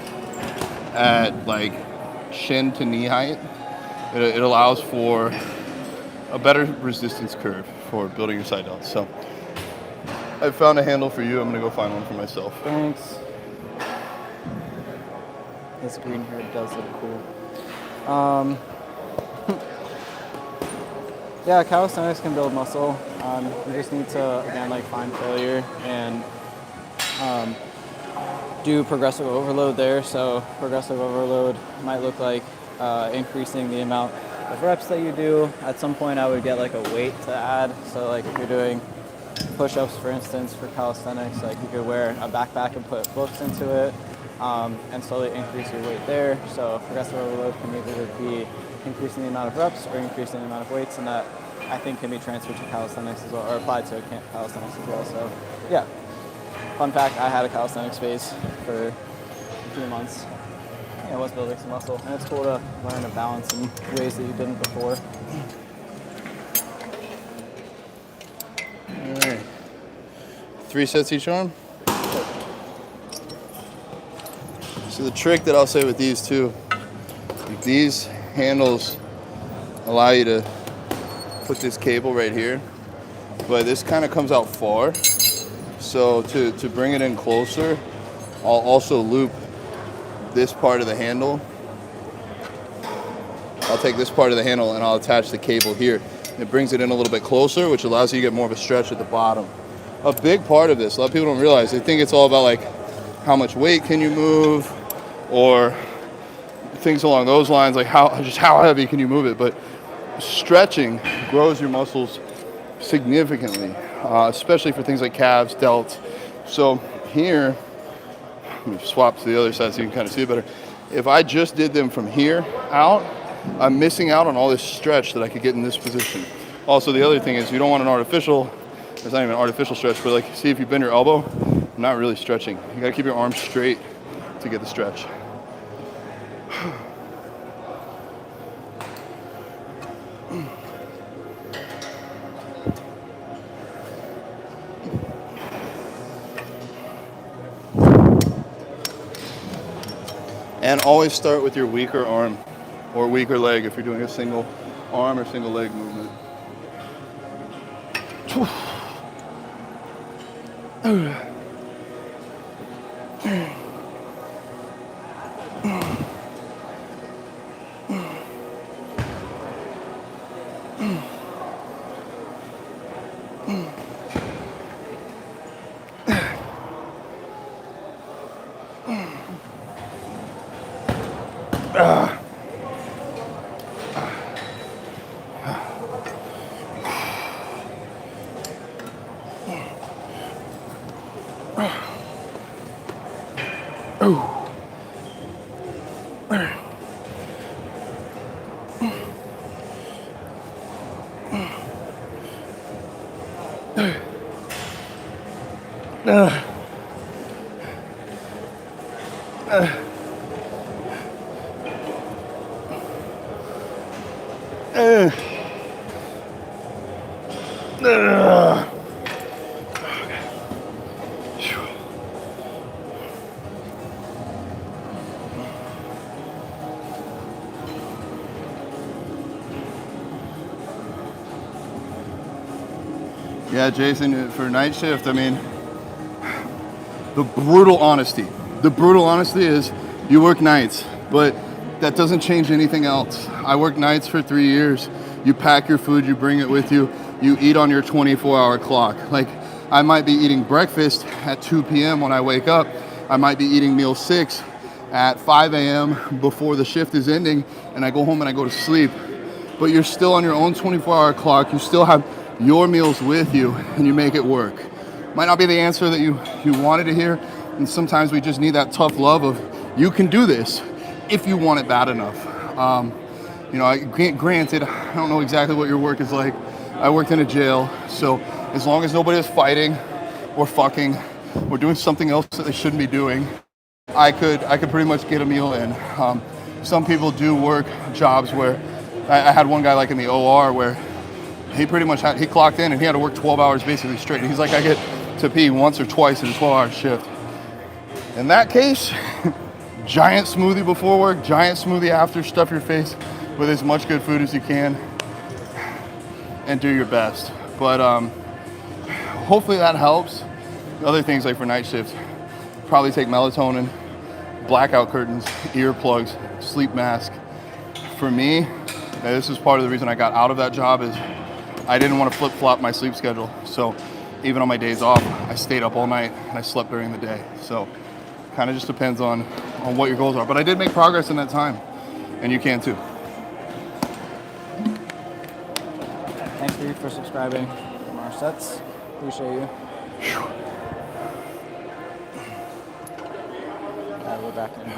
at like shin to knee height. It allows for a better resistance curve for building your side delts. So I found a handle for you. I'm gonna go find one for myself. Thanks. This green here does look cool. Yeah, calisthenics can build muscle. You just need to, again, like find failure and do progressive overload there. So progressive overload might look like increasing the amount of reps that you do. At some point I would get like a weight to add. So like if you're doing push-ups, for instance, for calisthenics, like you could wear a backpack and put books into it and slowly increase your weight there. So progressive overload can either be increasing the amount of reps or increasing the amount of weights, and that I think can be transferred to calisthenics as well, or applied to calisthenics as well. So yeah, fun fact, I had a calisthenics phase for a few months. Yeah, I was building some muscle, and it's cool to learn to balance in ways that you didn't before. All right. 3 sets each arm. So the trick that I'll say with these too, these handles allow you to put this cable right here, but this kind of comes out far. So to bring it in closer, I'll also loop this part of the handle. I'll take this part of the handle and I'll attach the cable here. It brings it in a little bit closer, which allows you to get more of a stretch at the bottom. A big part of this, a lot of people don't realize, they think it's all about like how much weight can you move or things along those lines, like how heavy can you move it, but stretching grows your muscles significantly, especially for things like calves, delts. So here, let me swap to the other side so you can kind of see it better. If I just did them from here out, I'm missing out on all this stretch that I could get in this position. Also, the other thing is you don't want an artificial, it's not even an artificial stretch, but like, see if you bend your elbow, I'm not really stretching. You gotta keep your arms straight to get the stretch. And always start with your weaker arm or weaker leg if you're doing a single arm or single leg movement. Yeah, Jason, for night shift, I mean, the brutal honesty is you work nights, but that doesn't change anything else. I worked nights for 3 years. You pack your food, you bring it with you, you eat on your 24-hour clock. Like, I might be eating breakfast at 2 p.m. when I wake up. I might be eating meal 6 at 5 a.m. before the shift is ending, and I go home and I go to sleep. But you're still on your own 24-hour clock. You still have your meals with you, and you make it work. Might not be the answer that you wanted to hear, and sometimes we just need that tough love of, you can do this if you want it bad enough. You know, granted, I don't know exactly what your work is like. I worked in a jail, so as long as nobody is fighting or fucking or doing something else that they shouldn't be doing, I could pretty much get a meal in. Some people do work jobs where, I had one guy like in the OR where he pretty much he clocked in and he had to work 12 hours basically straight. And he's like, I get to pee once or twice in a 12-hour shift. In that case, giant smoothie before work, giant smoothie after, stuff your face with as much good food as you can and do your best. But hopefully that helps. Other things like for night shifts, probably take melatonin, blackout curtains, earplugs, sleep mask. For me, this is part of the reason I got out of that job, is I didn't want to flip-flop my sleep schedule. So even on my days off, I stayed up all night and I slept during the day. So kind of just depends on what your goals are. But I did make progress in that time, and you can too. Thanks, Reed, for subscribing from our sets. Appreciate you. We're back in.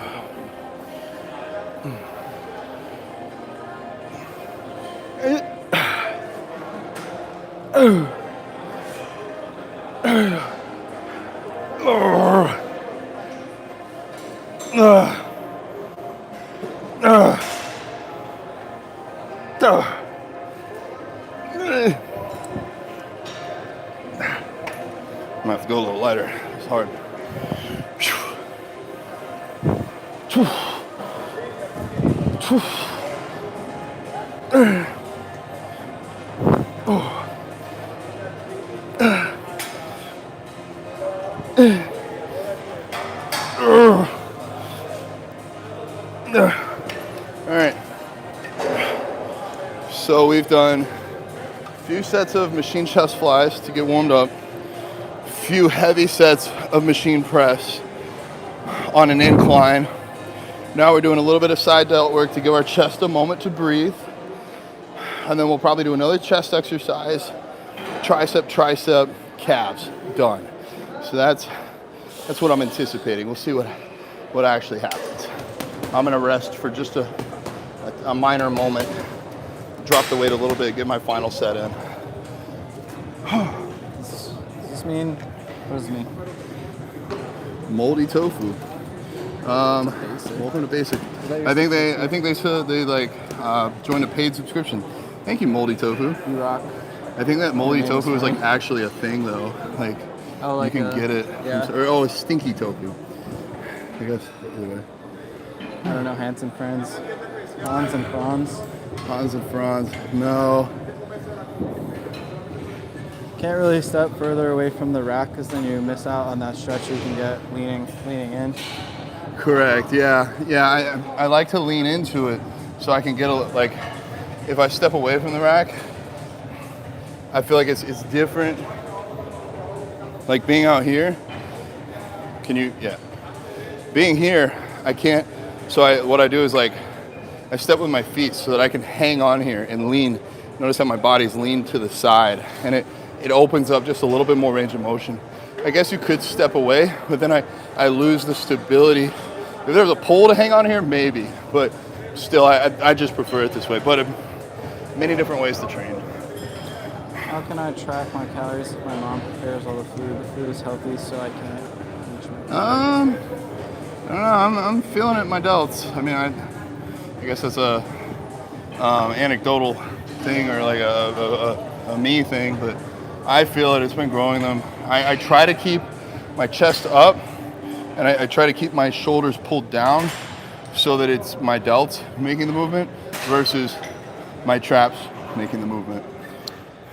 I'm gonna have to go a little lighter. It's hard. All right. So we've done a few sets of machine chest flies to get warmed up, a few heavy sets of machine press on an incline. Now we're doing a little bit of side delt work to give our chest a moment to breathe. And then we'll probably do another chest exercise, tricep, calves, done. So that's what I'm anticipating. We'll see what actually happens. I'm gonna rest for just a minor moment, drop the weight a little bit, get my final set in. Does this mean, what does it mean? Moldy tofu. Welcome to basic. I think they said they like joined a paid subscription. Thank you, Moldy Tofu. You rock. I think that moldy tofu is like actually a thing though. Like, you can get it. Yeah. Or it's stinky tofu. I guess either way. I don't know, Hans and Friends. Hans and Franz. Hans and Franz. No. Can't really step further away from the rack because then you miss out on that stretch you can get leaning in. Correct. Yeah. I like to lean into it so I can get like, if I step away from the rack, I feel like it's different. Like being out here, being here, I can't. So what I do is like, I step with my feet so that I can hang on here and lean. Notice how my body's leaned to the side, and it opens up just a little bit more range of motion. I guess you could step away, but then I lose the stability. If there was a pole to hang on here, maybe, but still, I just prefer it this way. But many different ways to train. How can I track my calories if my mom prepares all the food? The food is healthy, so I can't reach my calories. I don't know. I'm feeling it in my delts. I mean, I guess that's a anecdotal thing or like a me thing, but I feel it. It's been growing them. I try to keep my chest up, and I try to keep my shoulders pulled down so that it's my delts making the movement versus my traps making the movement.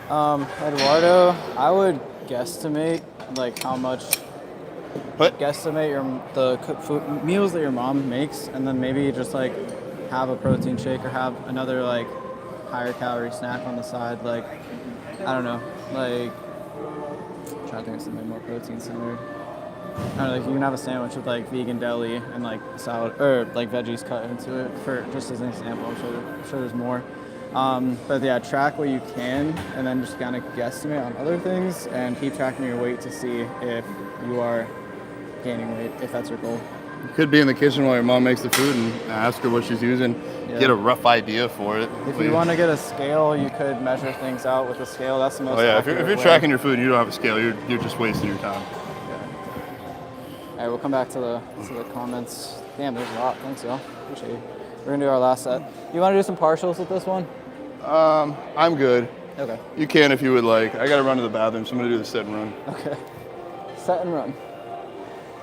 Eduardo, I would guesstimate like how much. What? Guesstimate the food meals that your mom makes, and then maybe just like have a protein shake or have another like higher calorie snack on the side. Like I don't know, like I'm trying to think of something more protein centered. I don't know, like you can have a sandwich with like vegan deli and like salad or like veggies cut into it for just as an example. I'm sure there's more. But yeah, track what you can, and then just kind of guesstimate on other things, and keep tracking your weight to see if you are gaining weight, if that's your goal. You could be in the kitchen while your mom makes the food and ask her what she's using. Yeah. Get a rough idea for it. If you want to get a scale, you could measure things out with a scale. That's the most. Oh yeah, if accurate you're way. tracking your food and you don't have a scale, you're just wasting your time. All right, we'll come back to the comments. Damn, there's a lot. Thanks, y'all. Appreciate you. We're gonna do our last set. You want to do some partials with this one? I'm good. Okay. You can if you would like. I gotta run to the bathroom, so I'm gonna do the set and run. Okay. Set and run.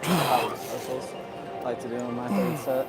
Partials. I like to do on my third set.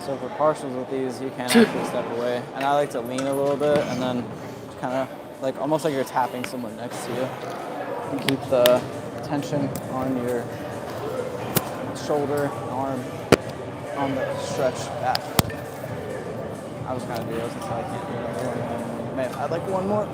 So for partials with these, you can actually step away. And I like to lean a little bit and then kind of like almost like you're tapping someone next to you. And keep the tension on your shoulder, arm, on the stretch back. I was kind of do those until I can't do another one. Man, I'd like one more.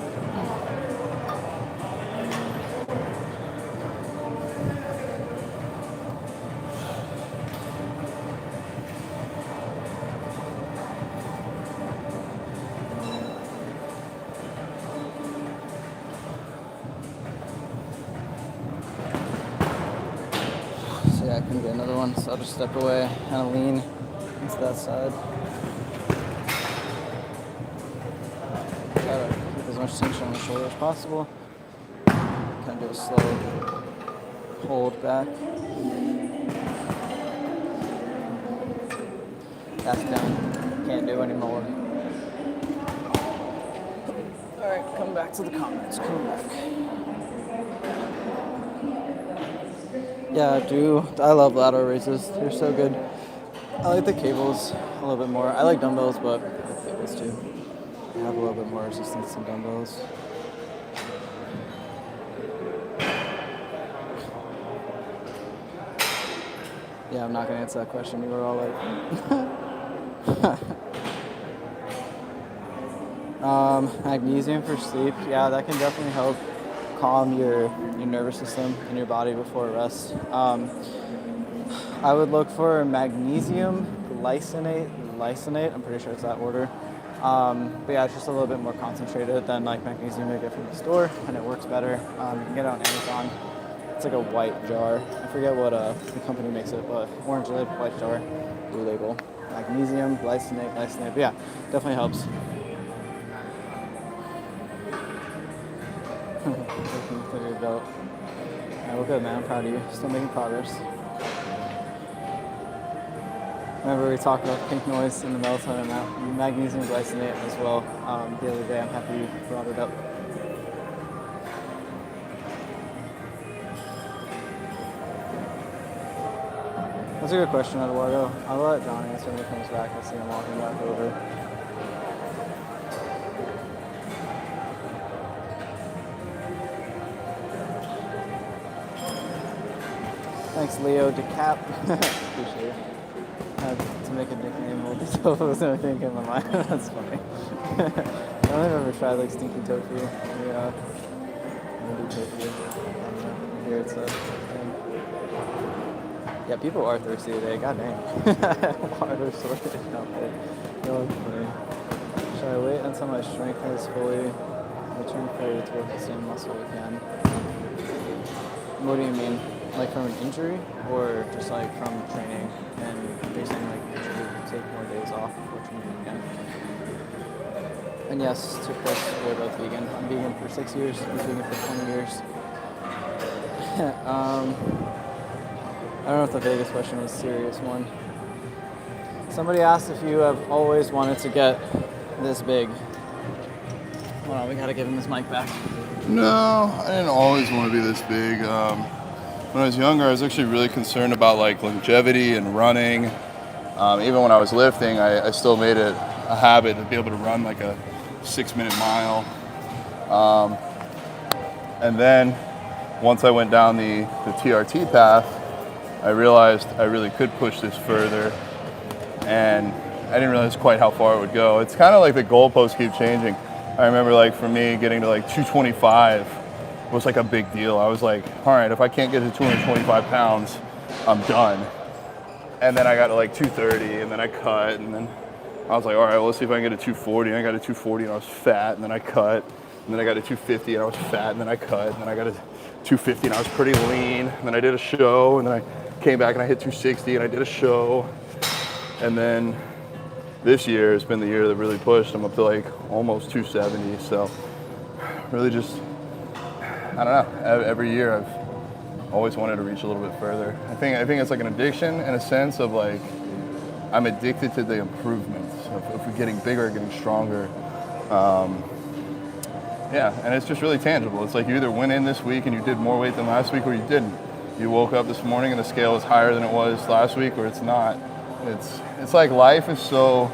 I couldn't get another one, so I'll just step away, kind of lean into that side. Try to keep as much tension on the shoulder as possible. Kind of do a slow hold back. That's done. Can't do any more. All right, come back to the comments. Come back. Yeah, I love lateral raises. They're so good. I like the cables a little bit more. I like dumbbells, but I like cables too. They have a little bit more resistance than dumbbells. Yeah, I'm not gonna answer that question. You were all like, magnesium for sleep. Yeah, that can definitely help calm your nervous system and your body before rest. I would look for magnesium, glycinate. I'm pretty sure it's that order. But yeah, it's just a little bit more concentrated than like magnesium you get from the store, and it works better. You can get it on Amazon. It's like a white jar. I forget what the company makes it, but orange lid, white jar, blue label. Magnesium, glycinate. But yeah, definitely helps. Looking through your belt. Alright, well, good, man. I'm proud of you. Still making progress. Remember we talked about the pink noise in the melatonin and magnesium glycinate as well the other day. I'm happy you brought it up. That's a good question, Eduardo. I'll let John answer when he comes back. I see him walking back over. Thanks, Leo DeCap. Appreciate it. I had to make a nickname old tofu was the only thing in my mind. That's funny. I don't think I've ever tried like stinky tofu. Yeah. Maybe tofu. I don't know. Here it's a thing. Yeah, people are thirsty today. God dang. Water shortage out there. No, funny. Should I wait until my strength has fully returned failure to work the same muscle again? What do you mean? Like from an injury, or just like from training? And you're saying like you should take more days off before training again? And yes, to Chris, we're both vegan. I'm vegan for 6 years, he's vegan for 20 years. I don't know if the Vegas question was a serious one. Somebody asked if you have always wanted to get this big. Hold on, we gotta give him his mic back. No, I didn't always want to be this big. When I was younger, I was actually really concerned about like longevity and running. Even when I was lifting, I still made it a habit to be able to run like a 6-minute mile. And then once I went down the TRT path, I realized I really could push this further, and I didn't realize quite how far it would go. It's kind of like the goalposts keep changing. I remember like for me getting to like 225 was like a big deal. I was like, all right, if I can't get to 225 pounds, I'm done. And then I got to like 230 and then I cut, and then I was like, all right, well, let's see if I can get to 240. And I got to 240 and I was fat, and then I cut. And then I got to 250 and I was fat, and then I cut. And then I got to 250 and I was pretty lean. And then I did a show, and then I came back and I hit 260 and I did a show. And then this year has been the year that really pushed. I'm up to like almost 270. So really just, I don't know, every year I've always wanted to reach a little bit further. I think it's like an addiction in a sense of like, I'm addicted to the improvements of getting bigger, getting stronger. Yeah, and it's just really tangible. It's like you either went in this week and you did more weight than last week, or you didn't. You woke up this morning and the scale is higher than it was last week, or it's not. It's like life is so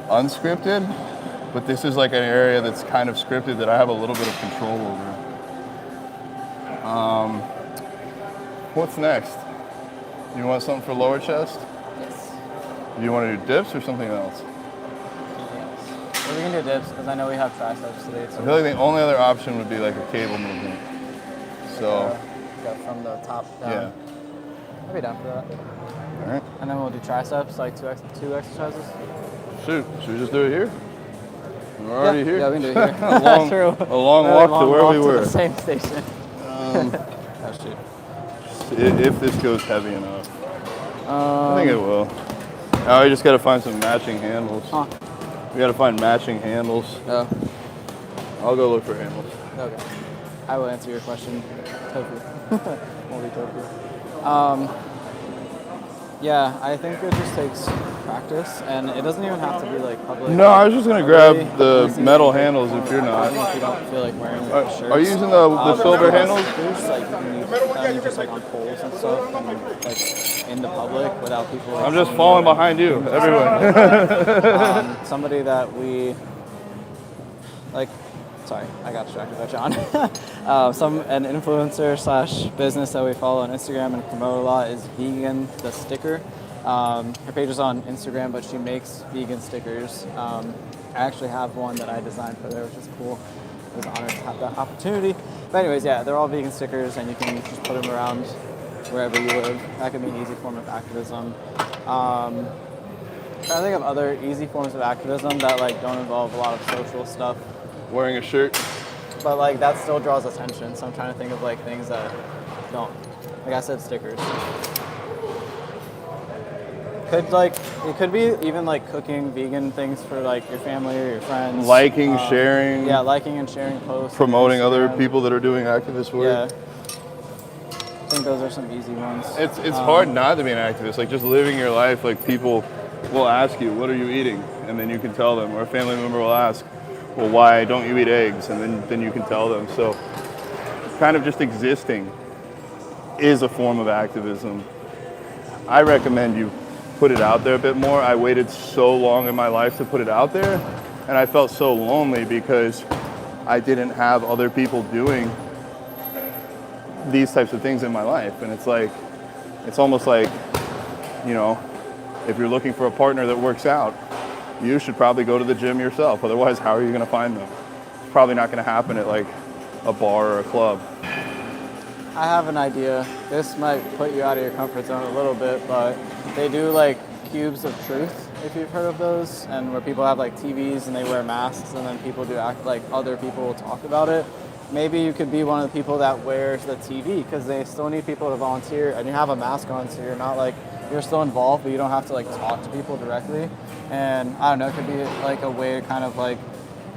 unscripted, but this is like an area that's kind of scripted that I have a little bit of control over. What's next? You want something for lower chest? Yes. Do you want to do dips or something else? Yes. Well, we can do dips because I know we have triceps today. So I feel like the only other option would be like a cable movement. So go from the top down. yeah. I'll be down for that. All right. And then we'll do triceps, like two exercises. Shoot, should we just do it here? We're already here. Yeah, we can do it here. A long walk to where we were. The same station. Oh, shoot. If this goes heavy enough. I think it will. Now we just got to find some matching handles. Huh. We got to find matching handles. Oh. I'll go look for handles. Okay. I will answer your question. Tofu. Won't be tofu. Yeah, I think it just takes practice, and it doesn't even have to be like public. No, I was just gonna grab really the easy metal thing. handles if you're not. If you don't feel like wearing shirts. Are you using the silver handles? There's like you can use them just like on poles and stuff, and like in the public without people. Like, I'm just seeing falling you. behind you, everyone. Somebody that we like. Sorry, I got distracted by John. An influencer / business that we follow on Instagram and promote a lot is Vegan the Sticker. Her page is on Instagram, but she makes vegan stickers. I actually have one that I designed for there, which is cool. I was honored to have that opportunity. But anyways, yeah, they're all vegan stickers, and you can just put them around wherever you live. That can be an easy form of activism. I think of other easy forms of activism that like don't involve a lot of social stuff. Wearing a shirt. But like that still draws attention, so I'm trying to think of like things that don't. Like I said, stickers. It could be even like cooking vegan things for like your family or your friends. Liking, sharing. Yeah, liking and sharing posts. Promoting other people that are doing activist work. Yeah. I think those are some easy ones. It's hard not to be an activist. Like just living your life, like people will ask you, what are you eating? And then you can tell them, or a family member will ask, well, why don't you eat eggs? And then you can tell them. So kind of just existing is a form of activism. I recommend you put it out there a bit more. I waited so long in my life to put it out there, and I felt so lonely because I didn't have other people doing these types of things in my life. And it's almost like, you know, if you're looking for a partner that works out, you should probably go to the gym yourself. Otherwise, how are you going to find them? It's probably not going to happen at like a bar or a club. I have an idea. This might put you out of your comfort zone a little bit, but they do like cubes of truth, if you've heard of those, and where people have like TVs and they wear masks, and then people do act like other people will talk about it. Maybe you could be one of the people that wears the TV, because they still need people to volunteer, and you have a mask on, so you're not like, you're still involved, but you don't have to like talk to people directly. And I don't know, it could be like a way to kind of like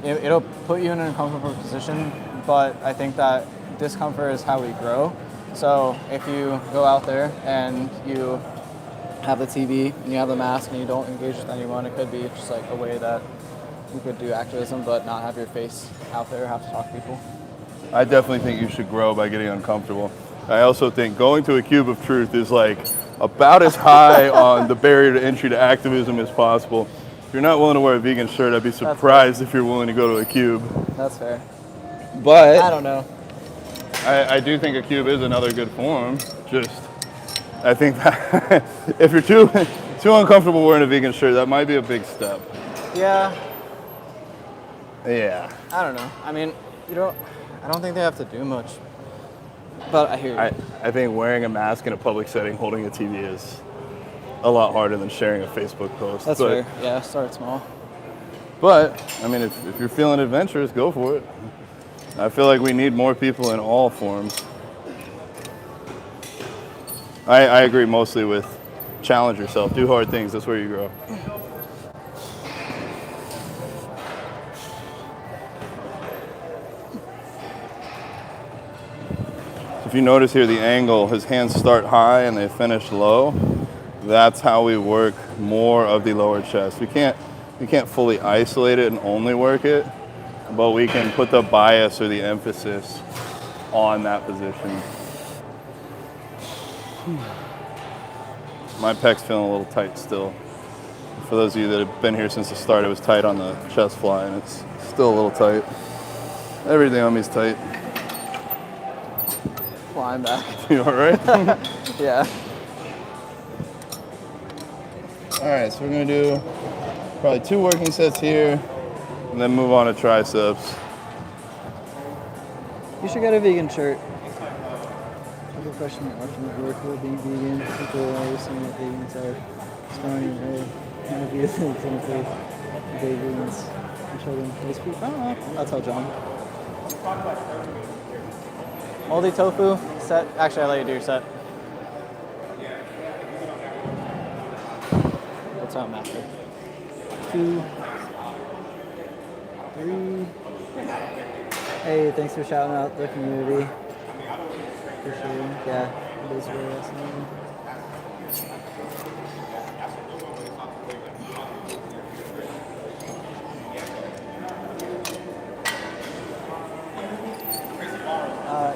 it'll put you in an uncomfortable position, but I think that discomfort is how we grow. So if you go out there and you have the TV and you have the mask and you don't engage with anyone, it could be just like a way that you could do activism but not have your face out there, have to talk to people. I definitely think you should grow by getting uncomfortable. I also think going to a cube of truth is like about as high on the barrier to entry to activism as possible. If you're not willing to wear a vegan shirt, I'd be surprised if you're willing to go to a cube. That's fair. But I don't know. I do think a cube is another good form. Just, I think that if you're too uncomfortable wearing a vegan shirt, that might be a big step. Yeah. Yeah. I don't know. I mean, I don't think they have to do much. But I hear you. I think wearing a mask in a public setting holding a TV is a lot harder than sharing a Facebook post. That's fair. Yeah, start small. But, I mean, if you're feeling adventurous, go for it. I feel like we need more people in all forms. I agree mostly with challenge yourself, do hard things, that's where you grow. If you notice here the angle, his hands start high and they finish low. That's how we work more of the lower chest. We can't fully isolate it and only work it, but we can put the bias or the emphasis on that position. My pec's feeling a little tight still. For those of you that have been here since the start, it was tight on the chest fly and it's still a little tight. Everything on me is tight. Flying back. You all right? Yeah. All right, so we're gonna do probably 2 working sets here and then move on to triceps. You should get a vegan shirt. I have a question that often work with being vegan. People are always saying that vegans are strong and very kind of use an example of vegans and children. Most people, I don't know. I'll tell John. Moldy tofu set. Actually, I'll let you do your set. What's up, Master? 2, 3. Hey, thanks for shouting out the community. Appreciate it. Yeah, it is really awesome.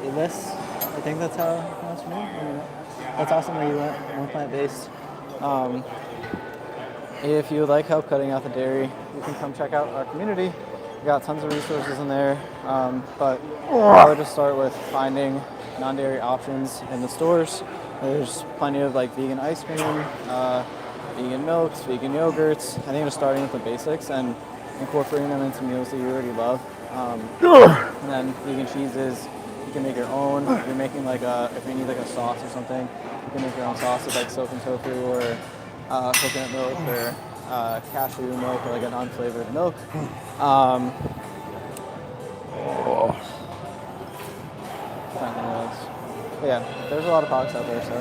Elis, I think that's how that's from. That's awesome that you went more plant-based. If you would like help cutting out the dairy, you can come check out our community. We got tons of resources in there, but I would just start with finding non-dairy options in the stores. There's plenty of like vegan ice cream, vegan milks, vegan yogurts. I think just starting with the basics and incorporating them into meals that you already love. And then vegan cheeses, you can make your own. If you're making like if you need like a sauce or something, you can make your own sauce with like soap and tofu or coconut milk or cashew milk or like an unflavored milk. But yeah, there's a lot of products out there, so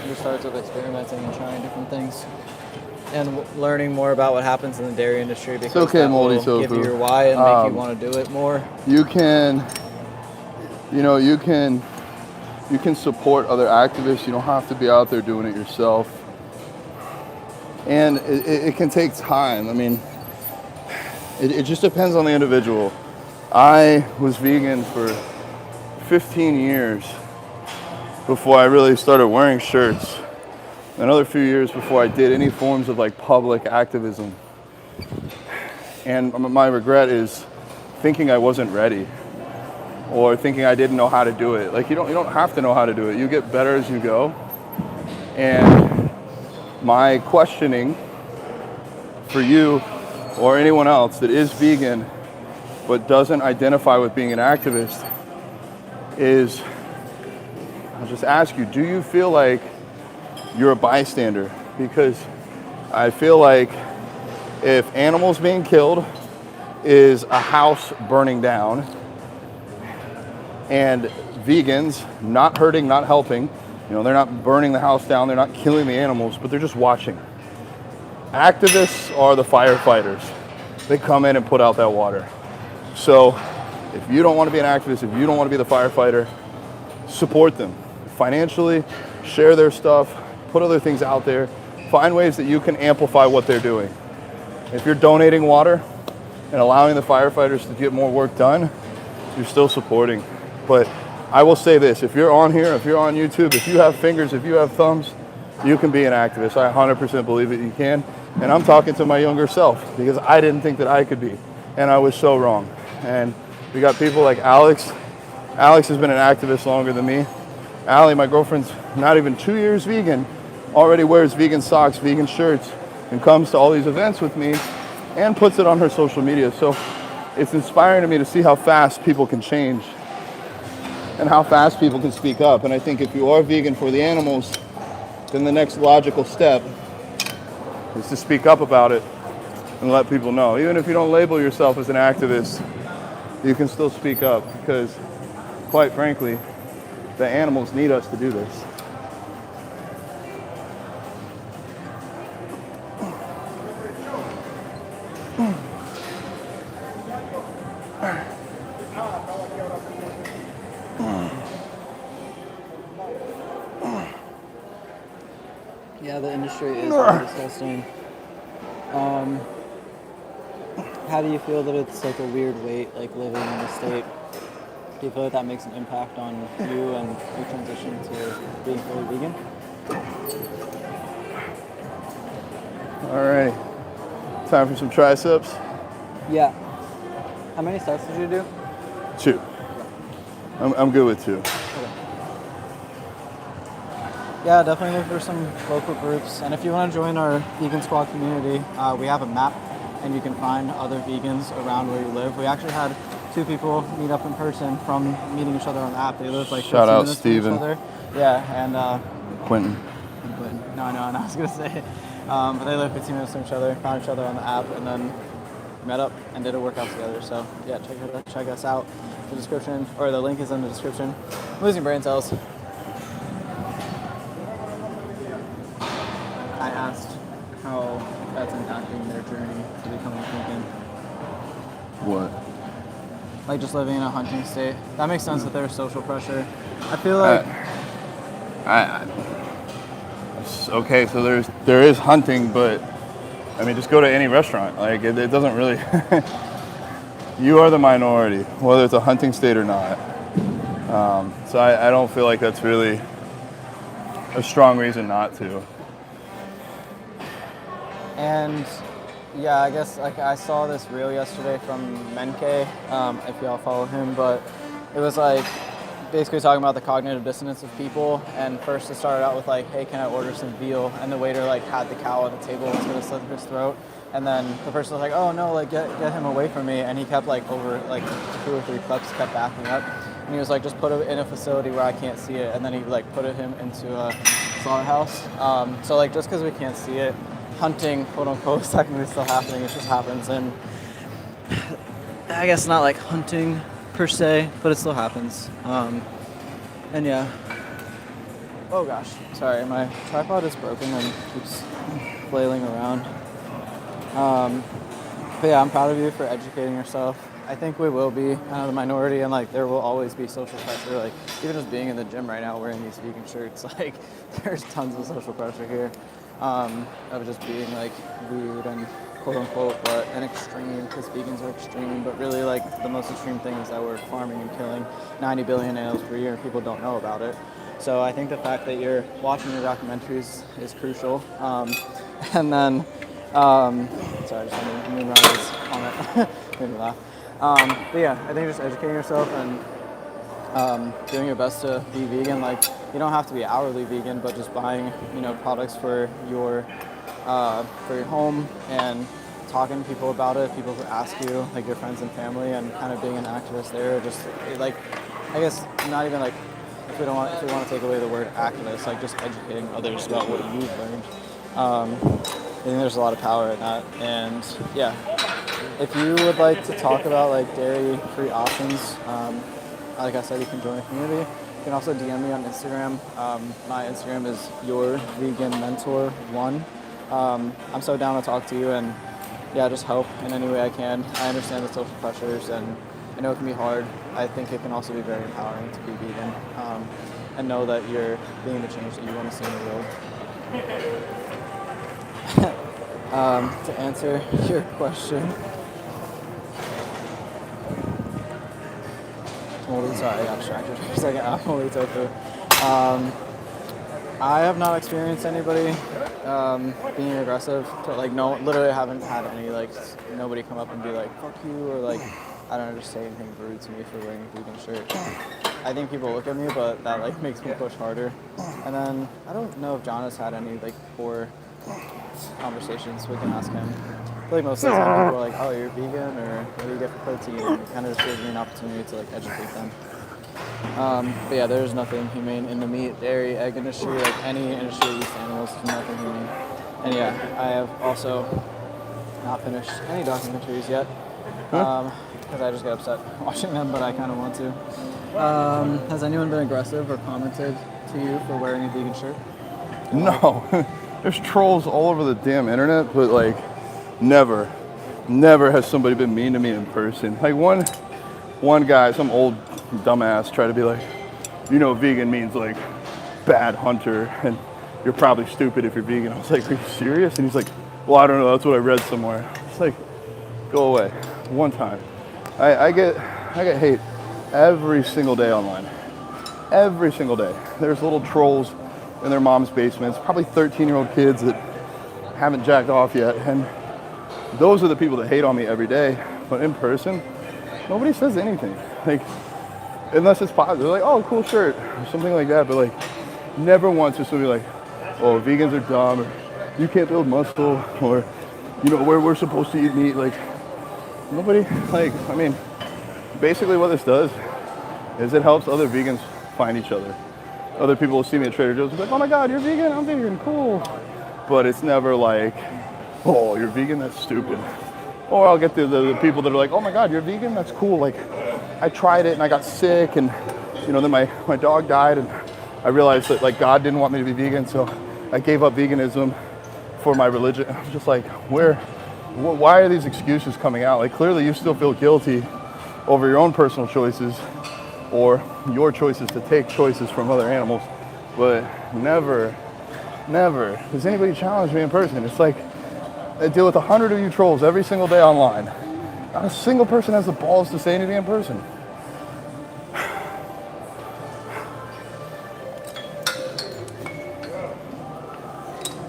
it just starts with experimenting and trying different things and learning more about what happens in the dairy industry, because it's okay, that moldy will tofu. give you your why and make you want to do it more. You can support other activists. You don't have to be out there doing it yourself. And it can take time. I mean, it just depends on the individual. I was vegan for 15 years before I really started wearing shirts. Another few years before I did any forms of like public activism. And my regret is thinking I wasn't ready or thinking I didn't know how to do it. Like you don't have to know how to do it. You get better as you go. And my questioning for you or anyone else that is vegan but doesn't identify with being an activist is, I'll just ask you, do you feel like you're a bystander? Because I feel like if animals being killed is a house burning down and vegans not hurting, not helping, they're not burning the house down, they're not killing the animals, but they're just watching. Activists are the firefighters. They come in and put out that water. So if you don't want to be an activist, if you don't want to be the firefighter, support them financially, share their stuff, put other things out there, find ways that you can amplify what they're doing. If you're donating water and allowing the firefighters to get more work done, you're still supporting. But I will say this, if you're on here, if you're on YouTube, if you have fingers, if you have thumbs, you can be an activist. I 100% believe that you can. And I'm talking to my younger self because I didn't think that I could be. And I was so wrong. And we got people like Alex. Alex has been an activist longer than me. Allie, my girlfriend's not even 2 years vegan, already wears vegan socks, vegan shirts, and comes to all these events with me and puts it on her social media. So it's inspiring to me to see how fast people can change and how fast people can speak up. And I think if you are vegan for the animals, then the next logical step is to speak up about it and let people know. Even if you don't label yourself as an activist, you can still speak up because, quite frankly, the animals need us to do this. Yeah, the industry is pretty disgusting. How do you feel that it's like a weird weight, like living in the state? Do you feel like that makes an impact on you and your transition to being fully vegan? All right, time for some triceps. Yeah. How many sets did you do? 2. I'm good with 2. Okay. Yeah, definitely look for some local groups. And if you want to join our Vegan Squad community, we have a map and you can find other vegans around where you live. We actually had 2 people meet up in person from meeting each other on the app. They live like 15 minutes from each other. Yeah, and Quentin. No, I was gonna say, but they live 15 minutes from each other, found each other on the app, and then met up and did a workout together. So yeah, check us out. The description, or the link is in the description. I'm losing brain cells. I asked how that's impacting their journey to becoming vegan. What? Like just living in a hunting state. That makes sense that there's social pressure. I feel like okay, so there is hunting, but I mean, just go to any restaurant. Like it doesn't really. You are the minority, whether it's a hunting state or not. So I don't feel like that's really a strong reason not to. And yeah, I guess like I saw this reel yesterday from Menke, if y'all follow him, but it was like basically talking about the cognitive dissonance of people. And first it started out with like, hey, can I order some veal? And the waiter like had the cow on the table and was gonna slit his throat. And then the person was like, oh no, like get him away from me. And he kept like over like 2 or 3 clips, kept backing up. And he was like, just put it in a facility where I can't see it. And then he like put him into a slaughterhouse. So like just because we can't see it, hunting, quote unquote, is technically still happening. It just happens. And I guess not like hunting per se, but it still happens. And yeah. Oh gosh, sorry, my tripod is broken and keeps flailing around. But yeah, I'm proud of you for educating yourself. I think we will be kind of the minority, and like there will always be social pressure. Like even just being in the gym right now wearing these vegan shirts, like there's tons of social pressure here. Of just being like rude and quote unquote, but an extreme, because vegans are extreme, but really like the most extreme thing is that we're farming and killing 90 billion animals per year and people don't know about it. So I think the fact that you're watching your documentaries is crucial. And then, sorry, I just wanted to move around this comment, made me laugh. But yeah, I think just educating yourself and doing your best to be vegan. Like you don't have to be hourly vegan, but just buying, products for your home and talking to people about it, people who ask you, like your friends and family, and kind of being an activist there. Just like, I guess not even like if we want to take away the word activist, like just educating others about what you've learned. I think there's a lot of power in that. And yeah, if you would like to talk about like dairy-free options, like I said, you can join the community. You can also DM me on Instagram. My Instagram is yourveganmentor1. I'm so down to talk to you and yeah, just help in any way I can. I understand the social pressures and I know it can be hard. I think it can also be very empowering to be vegan and know that you're being the change that you want to see in the world. To answer your question, sorry, I got distracted for a second. I'm holy tofu. I have not experienced anybody being aggressive. Like, no, literally haven't had any, like, nobody come up and be like, fuck you, or like, I don't know, just say anything rude to me for wearing a vegan shirt. I think people look at me, but that like makes me push harder. And then I don't know if John has had any like poor conversations. We can ask him. I feel like most of the time people are like, oh, you're vegan, or what do you get for protein? And it kind of just gives me an opportunity to like educate them. But yeah, there's nothing humane in the meat, dairy, egg industry, like any industry that eats animals, there's nothing humane. And yeah, I have also not finished any documentaries yet, because I just get upset watching them, but I kind of want to. Has anyone been aggressive or commented to you for wearing a vegan shirt? No. There's trolls all over the damn internet, but like never has somebody been mean to me in person. Like one guy, some old dumbass tried to be like, you know, vegan means like bad hunter and you're probably stupid if you're vegan. I was like, are you serious? And he's like, well, I don't know, that's what I read somewhere. It's like, go away. One time. I get hate every single day online. Every single day. There's little trolls in their mom's basements, probably 13-year-old kids that haven't jacked off yet. And those are the people that hate on me every day. But in person, nobody says anything. Like, unless it's positive. They're like, oh, cool shirt, or something like that. But like, never once is somebody like, oh, vegans are dumb, or you can't build muscle, or, you know, we're supposed to eat meat. Like, nobody, like, I mean, basically what this does is it helps other vegans find each other. Other people will see me at Trader Joe's and be like, oh my God, you're vegan? I'm vegan, cool. But it's never like, oh, you're vegan? That's stupid. Or I'll get the people that are like, oh my God, you're vegan? That's cool. Like, I tried it and I got sick and, you know, then my dog died and I realized that like God didn't want me to be vegan, so I gave up veganism for my religion. I'm just like, why are these excuses coming out? Like, clearly you still feel guilty over your own personal choices or your choices to take choices from other animals, but never does anybody challenge me in person. It's like I deal with 100 of you trolls every single day online. Not a single person has the balls to say anything in person.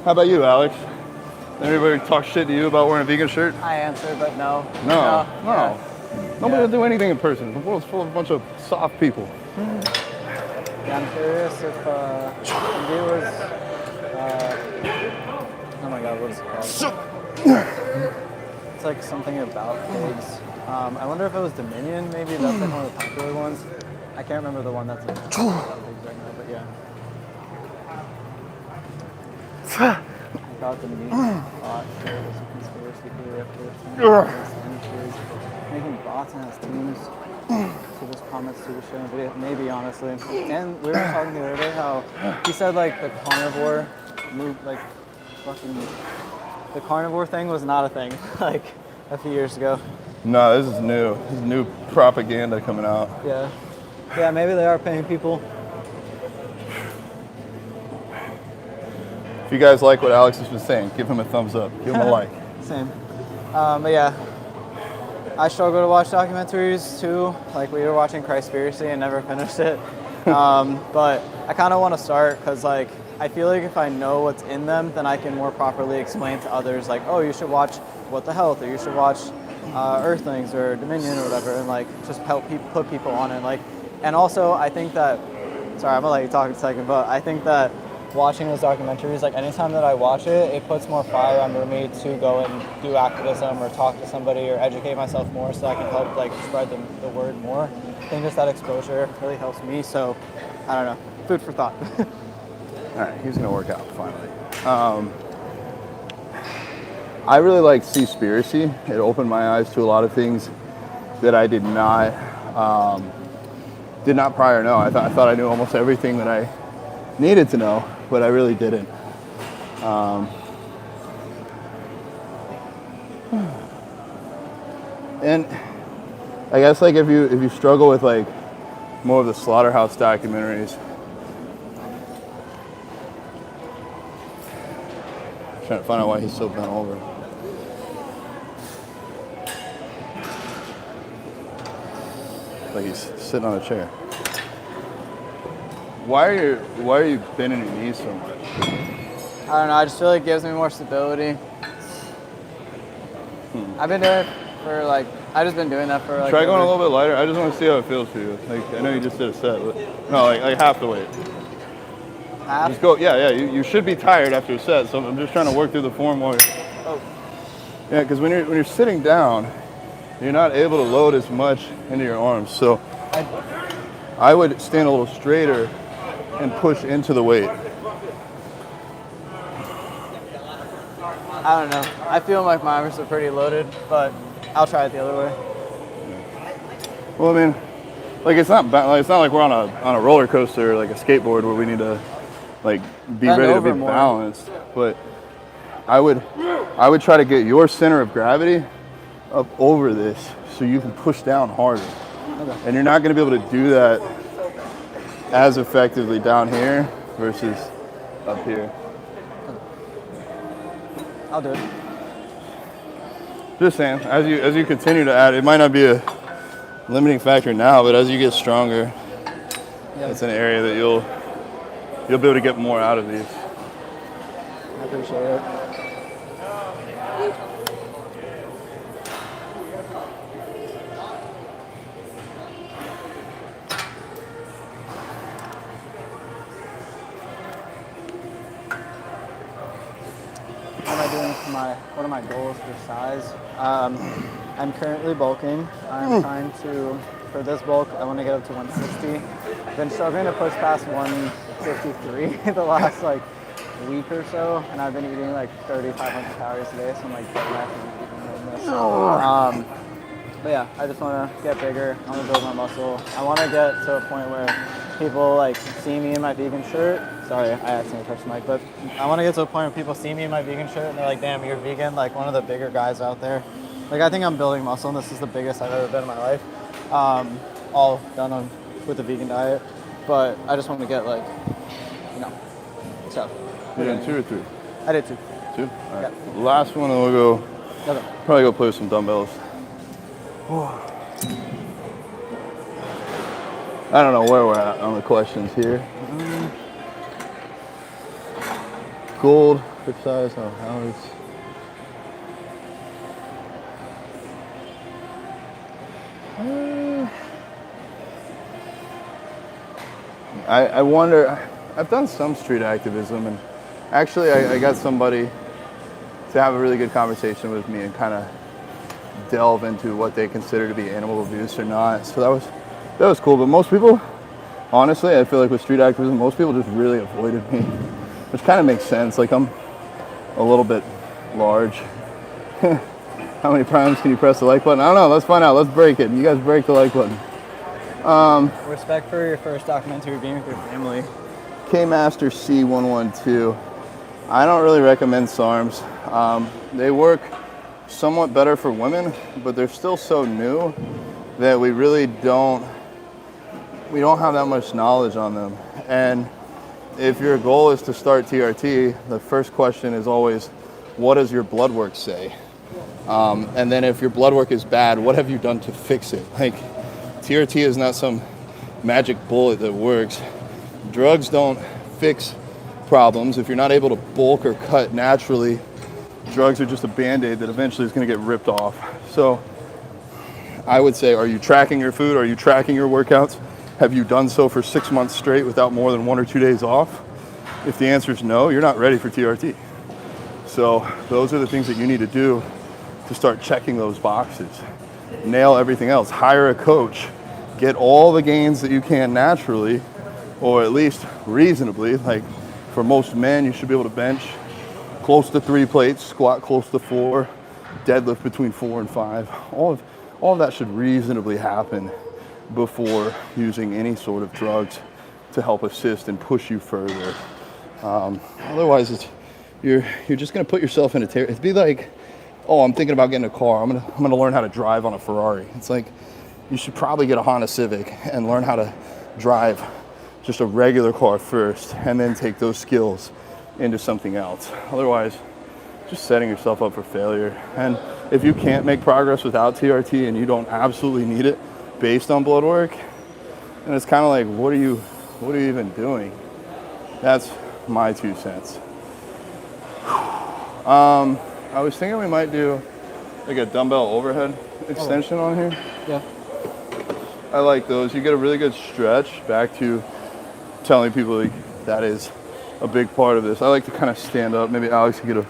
How about you, Alex? Anybody talk shit to you about wearing a vegan shirt? I answered, but no. No. Yeah. Nobody will do anything in person. The world's full of a bunch of soft people. Yeah, I'm curious if viewers, oh my God, what is it called? It's like something about pigs. I wonder if it was Dominion, maybe that's like one of the popular ones. I can't remember the one that's like about pigs right now, but yeah. I thought the meat bot there was a conspiracy theory up here. Making bots and has teams to just comments to the show and video. Maybe, honestly. And we were talking the other day how he said like the carnivore move, like fucking the carnivore thing was not a thing like a few years ago. No, this is new. This is new propaganda coming out. Yeah. Yeah, maybe they are paying people. If you guys like what Alex has been saying, give him a thumbs up. Give him a like. Same. But yeah, I struggle to watch documentaries too. Like we were watching Christspiracy and never finished it. But I kind of want to start because like I feel like if I know what's in them, then I can more properly explain to others like, oh, you should watch What the Health, or you should watch Earthlings or Dominion or whatever, and like just help put people on it. Like, and also I think that, sorry, I'm gonna let you talk in a second, but I think that watching those documentaries, like anytime that I watch it, it puts more fire under me to go and do activism or talk to somebody or educate myself more so I can help like spread the word more. I think just that exposure really helps me, so I don't know, food for thought. All right, he's gonna work out finally. I really like Seaspiracy. It opened my eyes to a lot of things that I did not prior know. I thought I knew almost everything that I needed to know, but I really didn't. And I guess like if you struggle with like more of the slaughterhouse documentaries, I'm trying to find out why he's so bent over. Like he's sitting on a chair. Why are you bending your knees so much? I don't know. I just feel like it gives me more stability. I've been doing it for like, I've just been doing that for like. Try going a little bit lighter. I just want to see how it feels for you. Like I know you just did a set, but no, like half the weight. Half? Just go. Yeah. You should be tired after a set, so I'm just trying to work through the form while Oh. Yeah, because when you're sitting down, you're not able to load as much into your arms. So I would stand a little straighter and push into the weight. I don't know. I feel like my arms are pretty loaded, but I'll try it the other way. Well, I mean, like it's not like we're on a roller coaster, like a skateboard, where we need to like be Bend ready to over be more. balanced. But I would try to get your center of gravity up over this so you can push down harder. Okay. And you're not going to be able to do that as effectively down here versus up here. I'll do it. Just saying, as you continue to add, it might not be a limiting factor now, but as you get stronger, it's an area that you'll be able to get more out of these. I appreciate it. What am I doing for what are my goals for size? I'm currently bulking. I'm trying to, for this bulk, I want to get up to 160. Been struggling to push past 153 the last like week or so, and I've been eating like 3,500 calories a day, so I'm like getting back and eating more than this. But yeah, I just want to get bigger. I want to build my muscle. I want to get to a point where people like see me in my vegan shirt. Sorry, I accidentally touched the mic, but I want to get to a point where people see me in my vegan shirt and they're like, damn, you're vegan, like one of the bigger guys out there. Like I think I'm building muscle, and this is the biggest I've ever been in my life. All done with the vegan diet, but I just want to get like, you know, stuff. You did 2 or 3? I did 2. 2? All right. Yeah. Last one, and we'll probably go play with some dumbbells. I don't know where we're at on the questions here. Gold, hip size, no, hours. I wonder, I've done some street activism, and actually I got somebody to have a really good conversation with me and kind of delve into what they consider to be animal abuse or not. So that was cool. But most people, honestly, I feel like with street activism, most people just really avoided me, which kind of makes sense. Like I'm a little bit large. How many times can you press the like button? I don't know. Let's find out. Let's break it. You guys break the like button. Respect for your first documentary being with your family. K-Master C112. I don't really recommend SARMs. They work somewhat better for women, but they're still so new that we really don't have that much knowledge on them. And if your goal is to start TRT, the first question is always, what does your blood work say? And then if your blood work is bad, what have you done to fix it? Like, TRT is not some magic bullet that works. Drugs don't fix problems. If you're not able to bulk or cut naturally, drugs are just a Band-Aid that eventually is going to get ripped off. So I would say, are you tracking your food? Are you tracking your workouts? Have you done so for 6 months straight without more than 1 or 2 days off? If the answer is no, you're not ready for TRT. So those are the things that you need to do to start checking those boxes. Nail everything else. Hire a coach. Get all the gains that you can naturally, or at least reasonably. Like for most men, you should be able to bench close to 3 plates, squat close to 4, deadlift between 4 and 5. All of that should reasonably happen before using any sort of drugs to help assist and push you further. Otherwise, you're just going to put yourself in a it'd be like oh, I'm thinking about getting a car. I'm gonna learn how to drive on a Ferrari. It's like, you should probably get a Honda Civic and learn how to drive just a regular car first, and then take those skills into something else. Otherwise, just setting yourself up for failure. And if you can't make progress without TRT and you don't absolutely need it based on blood work, then it's kind of like, what are you even doing? That's my 2 cents. I was thinking we might do like a dumbbell overhead extension on here. Yeah. I like those. You get a really good stretch. Back to telling people like that is a big part of this. I like to kind of stand up. Maybe Alex can get a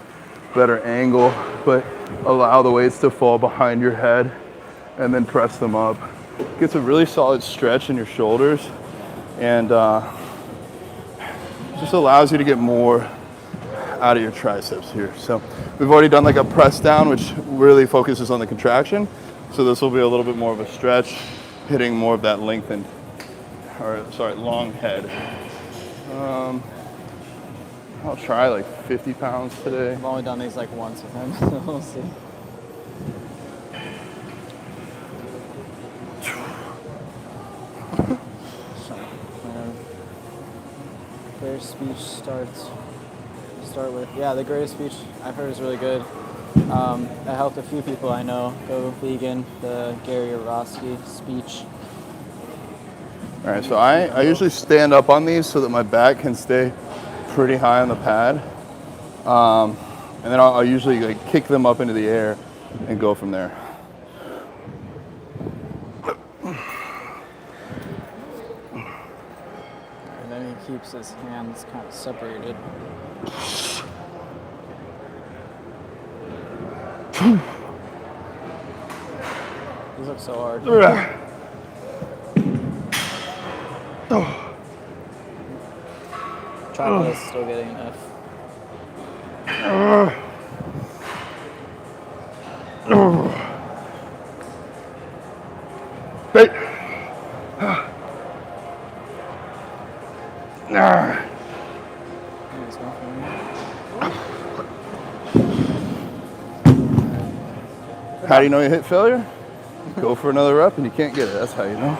better angle, but allow the weights to fall behind your head and then press them up. Gets a really solid stretch in your shoulders, and just allows you to get more out of your triceps here. So we've already done like a press down, which really focuses on the contraction. So this will be a little bit more of a stretch, hitting more of that lengthened, long head. I'll try like 50 pounds today. I've only done these like once with him, so we'll see. Greatest speech start with. Yeah, the greatest speech I've heard is really good. It helped a few people I know go vegan, the Gary Orosky speech. All right, so I usually stand up on these so that my back can stay pretty high on the pad. And then I'll usually like kick them up into the air and go from there. And then he keeps his hands kind of separated. These look so hard. Chocolate is still getting enough. How do you know you hit failure? Go for another rep and you can't get it. That's how you know.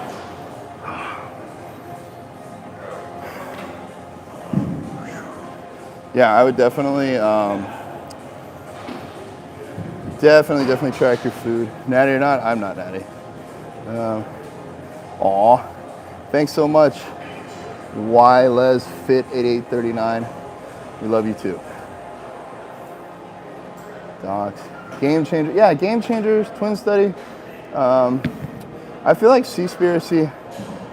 Yeah, I would definitely track your food. Natty or not, I'm not natty. Aw, thanks so much. Les Fit 8839. We love you too. Docs. Game changer. Yeah, game changers, twin study. I feel like Seaspiracy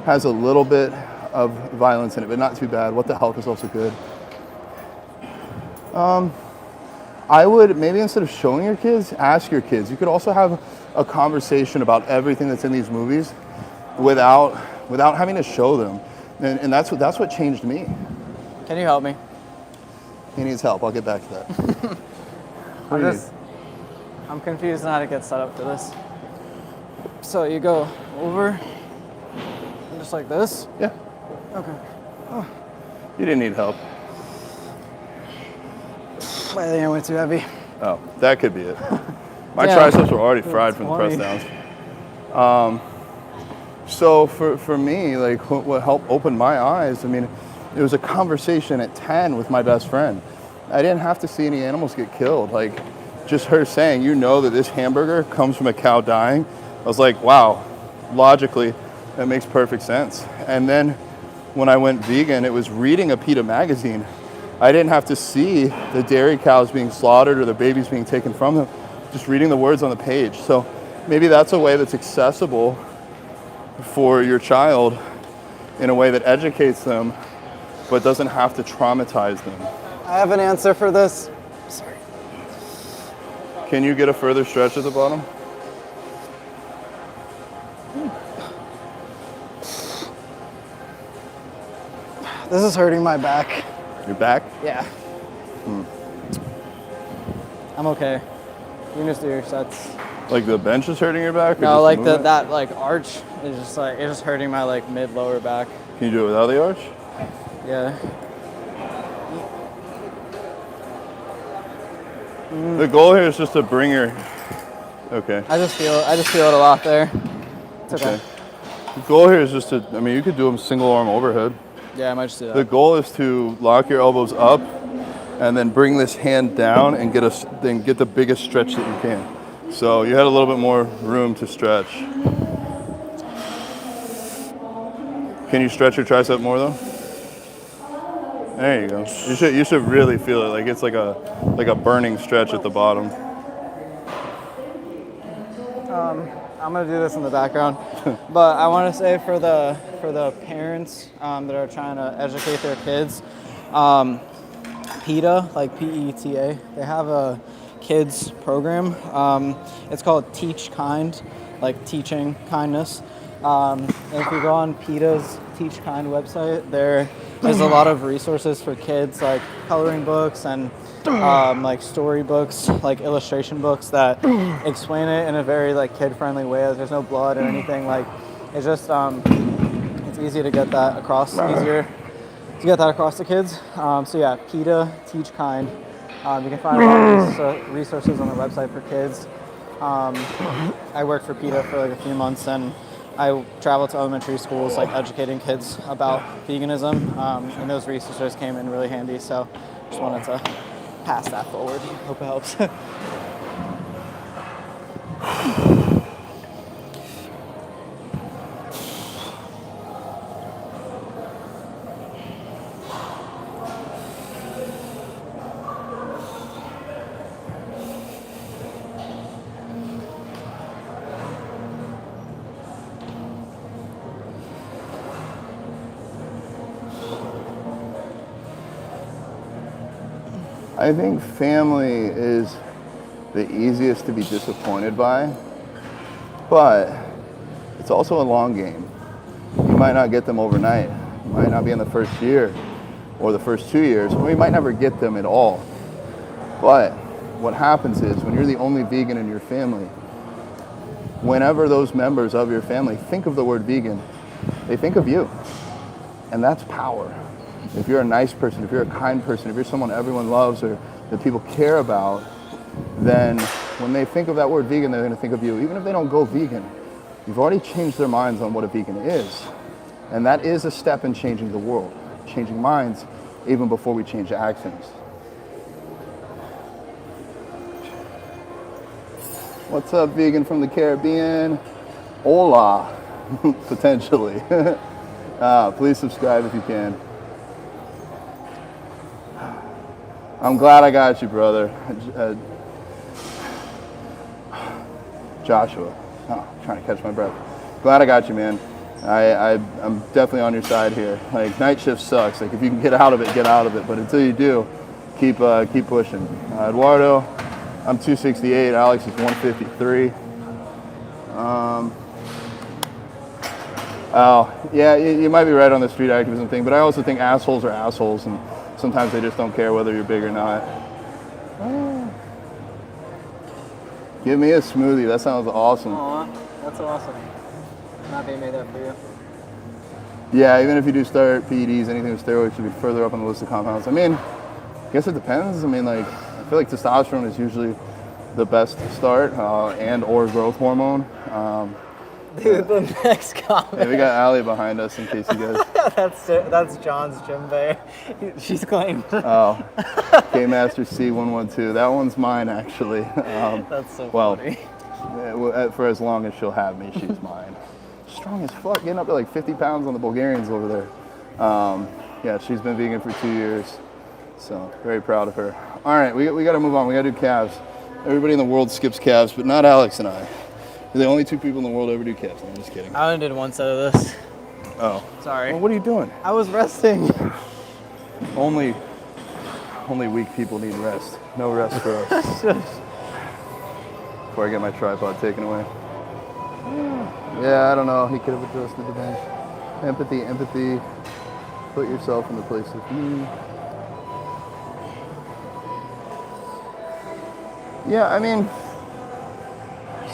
has a little bit of violence in it, but not too bad. What the Health is also good. I would maybe, instead of showing your kids, ask your kids. You could also have a conversation about everything that's in these movies without having to show them. And that's what changed me. Can you help me? He needs help. I'll get back to that. I'm confused on how to get set up for this. So you go over, and just like this? Yeah. Okay. Oh. You didn't need help. I think I went too heavy. Oh, that could be it. My triceps were already fried from the press downs. So for me, like what helped open my eyes, I mean, it was a conversation at 10 with my best friend. I didn't have to see any animals get killed. Like, just her saying, you know that this hamburger comes from a cow dying. I was like, wow, logically, that makes perfect sense. And then when I went vegan, it was reading a PETA magazine. I didn't have to see the dairy cows being slaughtered or the babies being taken from them, just reading the words on the page. So maybe that's a way that's accessible for your child in a way that educates them, but doesn't have to traumatize them. I have an answer for this. Sorry. Can you get a further stretch at the bottom? This is hurting my back. Your back? Yeah. I'm okay. You can just do your sets. Like the bench is hurting your back? Or No, just like movement? that like arch is just like, it's just hurting my like mid lower back. Can you do it without the arch? Yeah. The goal here is just to bring her. Okay. I just feel it a lot there. It's okay. The goal here is just to, I mean, you could do them single arm overhead. Yeah, I might just do that. The goal is to lock your elbows up and then bring this hand down and get the biggest stretch that you can. So you had a little bit more room to stretch. Can you stretch your tricep more though? There you go. You should really feel it. Like it's like a burning stretch at the bottom. I'm gonna do this in the background, but I want to say for the parents that are trying to educate their kids, PETA, like PETA, they have a kids program. It's called Teach Kind, like teaching kindness. If you go on PETA's Teach Kind website, there's a lot of resources for kids, like coloring books and like story books, like illustration books that explain it in a very like kid-friendly way. There's no blood or anything. Like it's just it's easy to get that across, easier to get that across to kids. So yeah, PETA, Teach Kind. You can find a lot of resources on the website for kids. I worked for PETA for like a few months, and I traveled to elementary schools, like educating kids about veganism, and those resources came in really handy. So just wanted to pass that forward. Hope it helps. I think family is the easiest to be disappointed by, but it's also a long game. You might not get them overnight. You might not be in the first year or the first 2 years, or you might never get them at all. But what happens is when you're the only vegan in your family, whenever those members of your family think of the word vegan, they think of you. And that's power. If you're a nice person, if you're a kind person, if you're someone everyone loves or that people care about, then when they think of that word vegan, they're gonna think of you. Even if they don't go vegan, you've already changed their minds on what a vegan is. And that is a step in changing the world, changing minds even before we change actions. What's up, vegan from the Caribbean? Hola, potentially. Please subscribe if you can. I'm glad I got you, brother. Joshua. Oh, trying to catch my breath. Glad I got you, man. I'm definitely on your side here. Like, night shift sucks. Like, if you can get out of it, get out of it. But until you do, keep pushing. Eduardo, I'm 268. Alex is 153. Oh, yeah, you might be right on the street activism thing, but I also think assholes are assholes, and sometimes they just don't care whether you're big or not. Give me a smoothie. That sounds awesome. Aw, that's awesome. I'm happy I made that for you. Yeah, even if you do start PEDs, anything with steroids should be further up on the list of compounds. I mean, I guess it depends. I mean, like, I feel like testosterone is usually the best to start, and or growth hormone. Dude, the next comment. Yeah, we got Allie behind us in case you guys. that's John's gym bay. She's claimed. Oh, K-Master C112. That one's mine, actually. That's so funny. For as long as she'll have me, she's mine. Strong as fuck, getting up to like 50 pounds on the Bulgarians over there. Yeah, she's been vegan for 2 years, so very proud of her. All right, we got to move on. We got to do calves. Everybody in the world skips calves, but not Alex and I. We're the only two people in the world who ever do calves. I'm just kidding. I only did one set of this. Oh. Sorry. Well, what are you doing? I was resting. Only weak people need rest. No rest for us. Before I get my tripod taken away. Yeah, I don't know. He could have adjusted the bench. Empathy. Put yourself in the place of me. Yeah, I mean,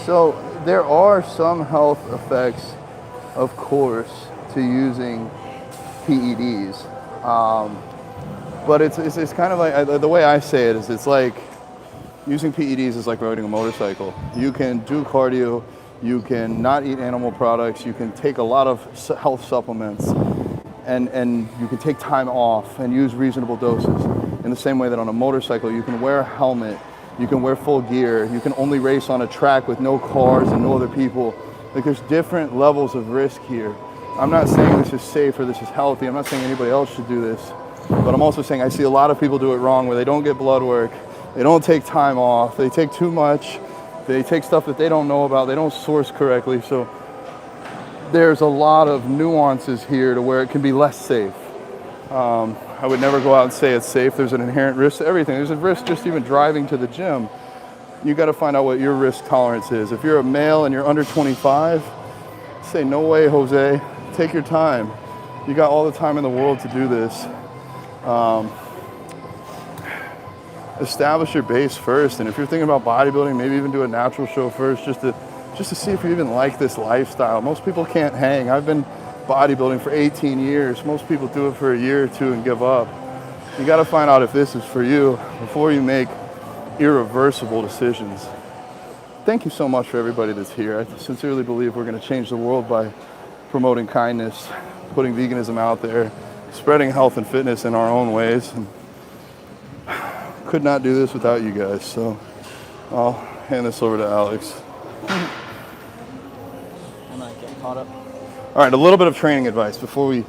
so there are some health effects, of course, to using PEDs. But it's kind of like, the way I say it is, it's like using PEDs is like riding a motorcycle. You can do cardio, you can not eat animal products, you can take a lot of health supplements, and you can take time off and use reasonable doses. In the same way that on a motorcycle, you can wear a helmet, you can wear full gear, you can only race on a track with no cars and no other people. Like, there's different levels of risk here. I'm not saying this is safe or this is healthy. I'm not saying anybody else should do this. But I'm also saying I see a lot of people do it wrong, where they don't get blood work, they don't take time off, they take too much, they take stuff that they don't know about, they don't source correctly. So there's a lot of nuances here to where it can be less safe. I would never go out and say it's safe. There's an inherent risk to everything. There's a risk just even driving to the gym. You got to find out what your risk tolerance is. If you're a male and you're under 25, say, no way, Jose. Take your time. You got all the time in the world to do this. Establish your base first, and if you're thinking about bodybuilding, maybe even do a natural show first, just to see if you even like this lifestyle. Most people can't hang. I've been bodybuilding for 18 years. Most people do it for a year or two and give up. You got to find out if this is for you before you make irreversible decisions. Thank you so much for everybody that's here. I sincerely believe we're going to change the world by promoting kindness, putting veganism out there, spreading health and fitness in our own ways. And could not do this without you guys. So I'll hand this over to Alex. I might get caught up. All right, a little bit of training advice before we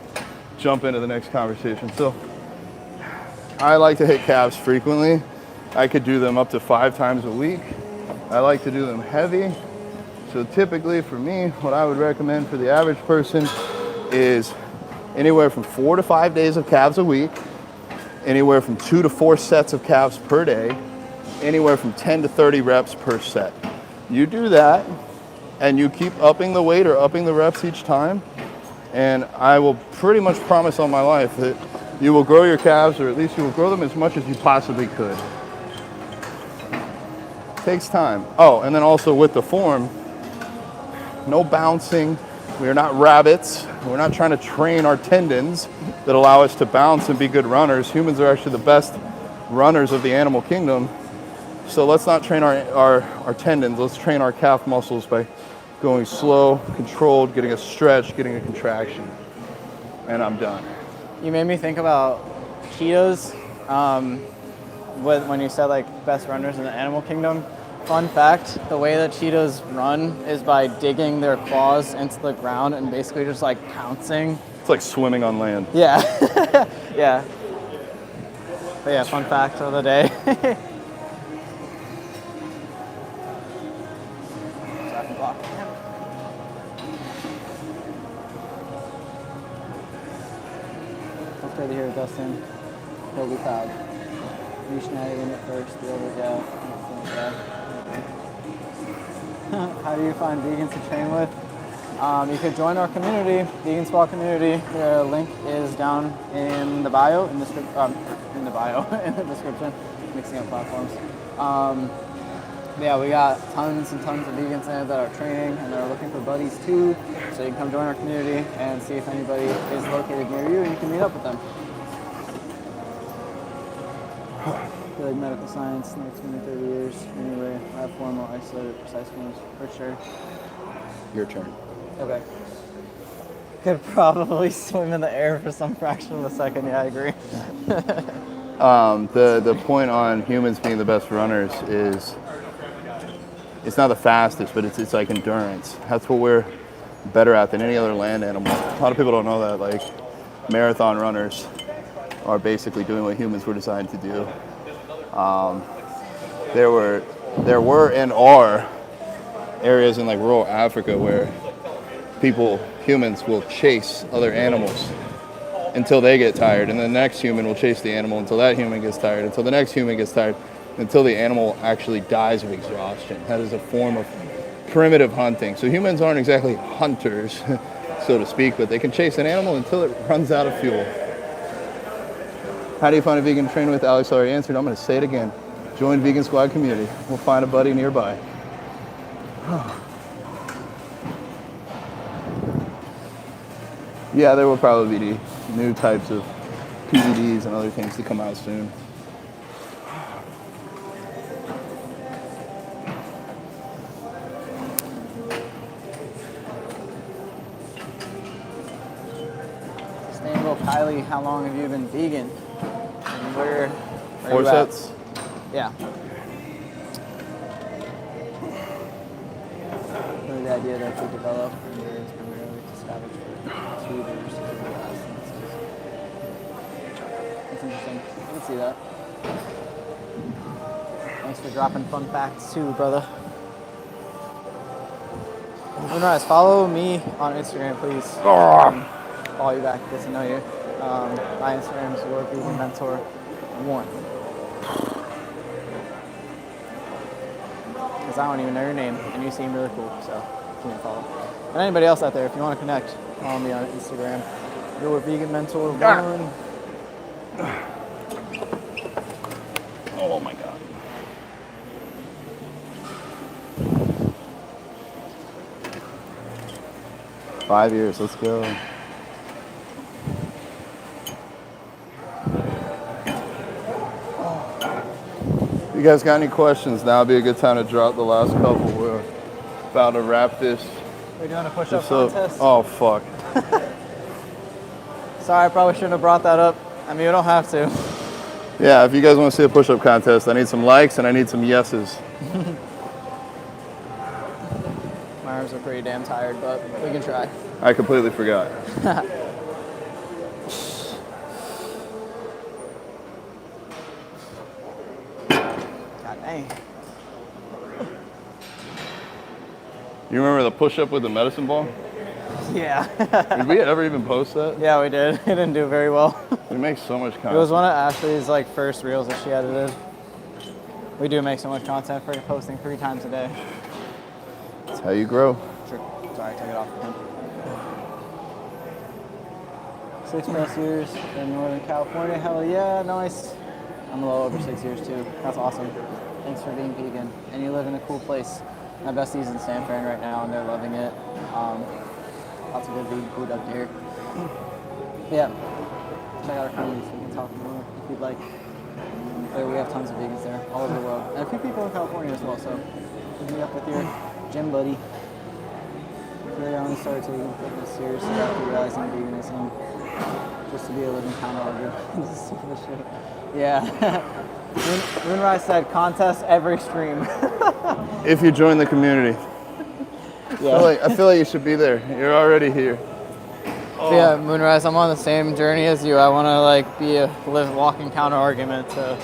jump into the next conversation. So I like to hit calves frequently. I could do them up to 5 times a week. I like to do them heavy. So typically for me, what I would recommend for the average person is anywhere from 4 to 5 days of calves a week, anywhere from 2 to 4 sets of calves per day, anywhere from 10 to 30 reps per set. You do that, and you keep upping the weight or upping the reps each time, and I will pretty much promise on my life that you will grow your calves, or at least you will grow them as much as you possibly could. Takes time. Oh, and then also with the form, no bouncing. We are not rabbits. We're not trying to train our tendons that allow us to bounce and be good runners. Humans are actually the best runners of the animal kingdom. So let's not train our tendons. Let's train our calf muscles by going slow, controlled, getting a stretch, getting a contraction. And I'm done. You made me think about cheetahs when you said like best runners in the animal kingdom. Fun fact, the way that cheetahs run is by digging their claws into the ground and basically just like pouncing. It's like swimming on land. Yeah, yeah. But yeah, fun fact of the day. That's good to hear, Dustin. He'll be proud. You shenanigan it first, the other guy. How do you find vegans to train with? You could join our community, Vegan Squad community. The link is down in the bio, in the description, mixing up platforms. Yeah, we got tons and tons of vegans in it that are training and they're looking for buddies too. So you can come join our community and see if anybody is located near you and you can meet up with them. I feel like medical science, next 20, 30 years. Anyway, I have formal, isolated, precise forms for sure. Your turn. Okay. Could probably swim in the air for some fraction of a second. Yeah, I agree. The point on humans being the best runners is it's not the fastest, but it's like endurance. That's what we're better at than any other land animal. A lot of people don't know that. Like marathon runners are basically doing what humans were designed to do. There were and are areas in like rural Africa where humans will chase other animals until they get tired, and the next human will chase the animal until that human gets tired, until the next human gets tired, until the animal actually dies of exhaustion. That is a form of primitive hunting. So humans aren't exactly hunters, so to speak, but they can chase an animal until it runs out of fuel. How do you find a vegan to train with? Alex already answered. I'm going to say it again. Join Vegan Squad community. We'll find a buddy nearby. Yeah, there will probably be new types of PEDs and other things to come out soon. Sustainable Kylie, how long have you been vegan? And where 4 you at? sets. Yeah. Really the idea that you develop is primarily to establish for tutors and licenses. That's interesting. I can see that. Thanks for dropping fun facts too, brother. Moonrise, follow me on Instagram, please. Follow you back, get to know you. My Instagram is Your Vegan Mentor 1. Because I don't even know your name, and you seem really cool, so you can follow. And anybody else out there, if you want to connect, follow me on Instagram. Your Vegan Mentor 1. Oh my God. Five years, let's go. If you guys got any questions, now would be a good time to drop the last couple. We're about to wrap this. We're doing a push-up contest. Oh, fuck. Sorry, I probably shouldn't have brought that up. I mean, you don't have to. Yeah, if you guys want to see a push-up contest, I need some likes and I need some yeses. My arms are pretty damn tired, but we can try. I completely forgot. God dang. You remember the push-up with the medicine ball? Yeah. Did we ever even post that? Yeah, we did. It didn't do very well. We make so much content. It was one of Ashley's first reels that she edited. We do make so much content for posting 3 times a day. That's how you grow. Sure. Sorry, I took it off of him. 6+ years in Northern California. Hell yeah, nice. I'm a little over 6 years too. That's awesome. Thanks for being vegan. And you live in a cool place. My bestie's in San Fran right now, and they're loving it. Lots of good vegan food up here. Yeah. Check out our community so we can talk more if you'd like. We have tons of vegans there all over the world. And a few people in California as well, so meet up with your gym buddy. Really only started taking fitness seriously after realizing veganism. Just to be a living counter. This is stupid shit. Yeah. Moonrise said contest every stream. If you join the community. Yeah. I feel like you should be there. You're already here. Oh. Yeah, Moonrise, I'm on the same journey as you. I want to be a walking counter argument to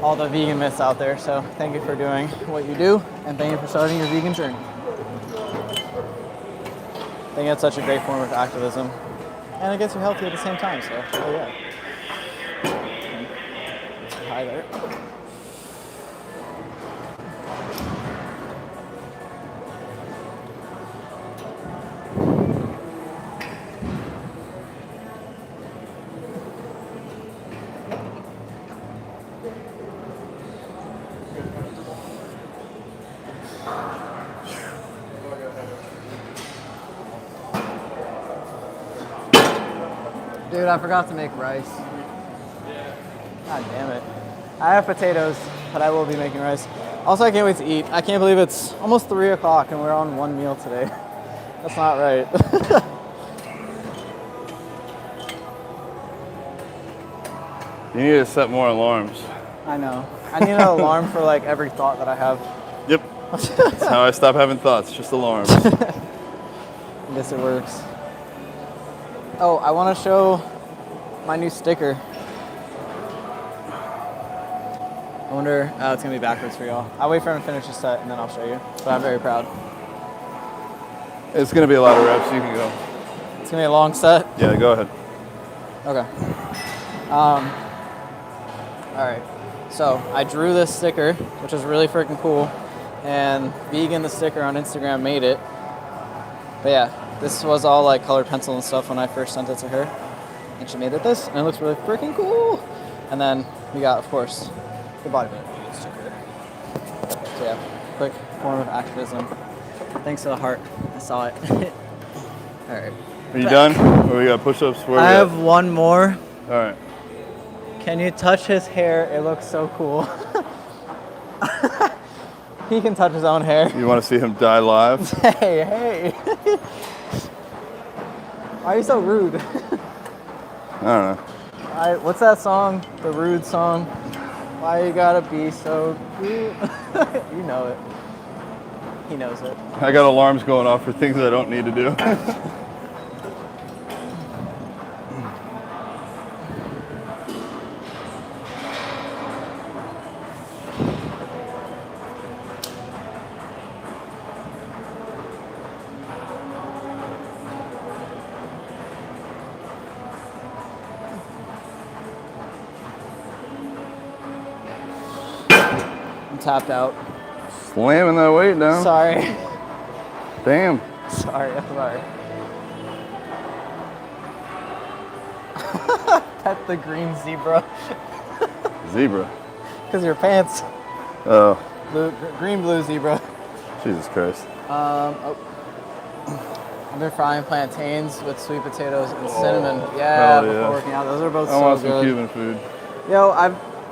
all the vegan myths out there. So thank you for doing what you do, and thank you for starting your vegan journey. I think it's such a great form of activism, and it gets you healthy at the same time. So, oh yeah. Hi there. Dude, I forgot to make rice. God damn it. I have potatoes, but I will be making rice. Also, I can't wait to eat. I can't believe it's almost 3 o'clock and we're on 1 meal today. That's not right. You need to set more alarms. I know. I need an alarm for every thought that I have. Yep. That's how I stop having thoughts, just alarms. I guess it works. Oh, I want to show my new sticker. I wonder, it's going to be backwards for y'all. I'll wait for him to finish his set and then I'll show you. But I'm very proud. It's going to be a lot of reps. You can go. It's going to be a long set? Yeah, go ahead. Okay. All right. So I drew this sticker, which is really freaking cool. And Vegan the sticker on Instagram made it. But yeah, this was all colored pencil and stuff when I first sent it to her. And she made it this, and it looks really freaking cool. And then we got, of course, the bodybuilder sticker. So yeah, quick form of activism. Thanks to the heart. I saw it. All right. Are you done? Or we got push-ups? I have one more. All right. Can you touch his hair? It looks so cool. He can touch his own hair. You want to see him die live? Hey. Why are you so rude? don't know. What's that song? The Rude song. Why you gotta be so rude? You know it. He knows it. I got alarms going off for things I don't need to do. I'm tapped out. Slamming that weight down. Sorry. Damn. Sorry, I'm sorry. Pet the green zebra. Zebra. Because your pants. Oh. Green, blue zebra. Jesus Christ. I've been frying plantains with sweet potatoes and cinnamon. Yeah, before working out. Those are both so good. I want some Cuban food. Yo,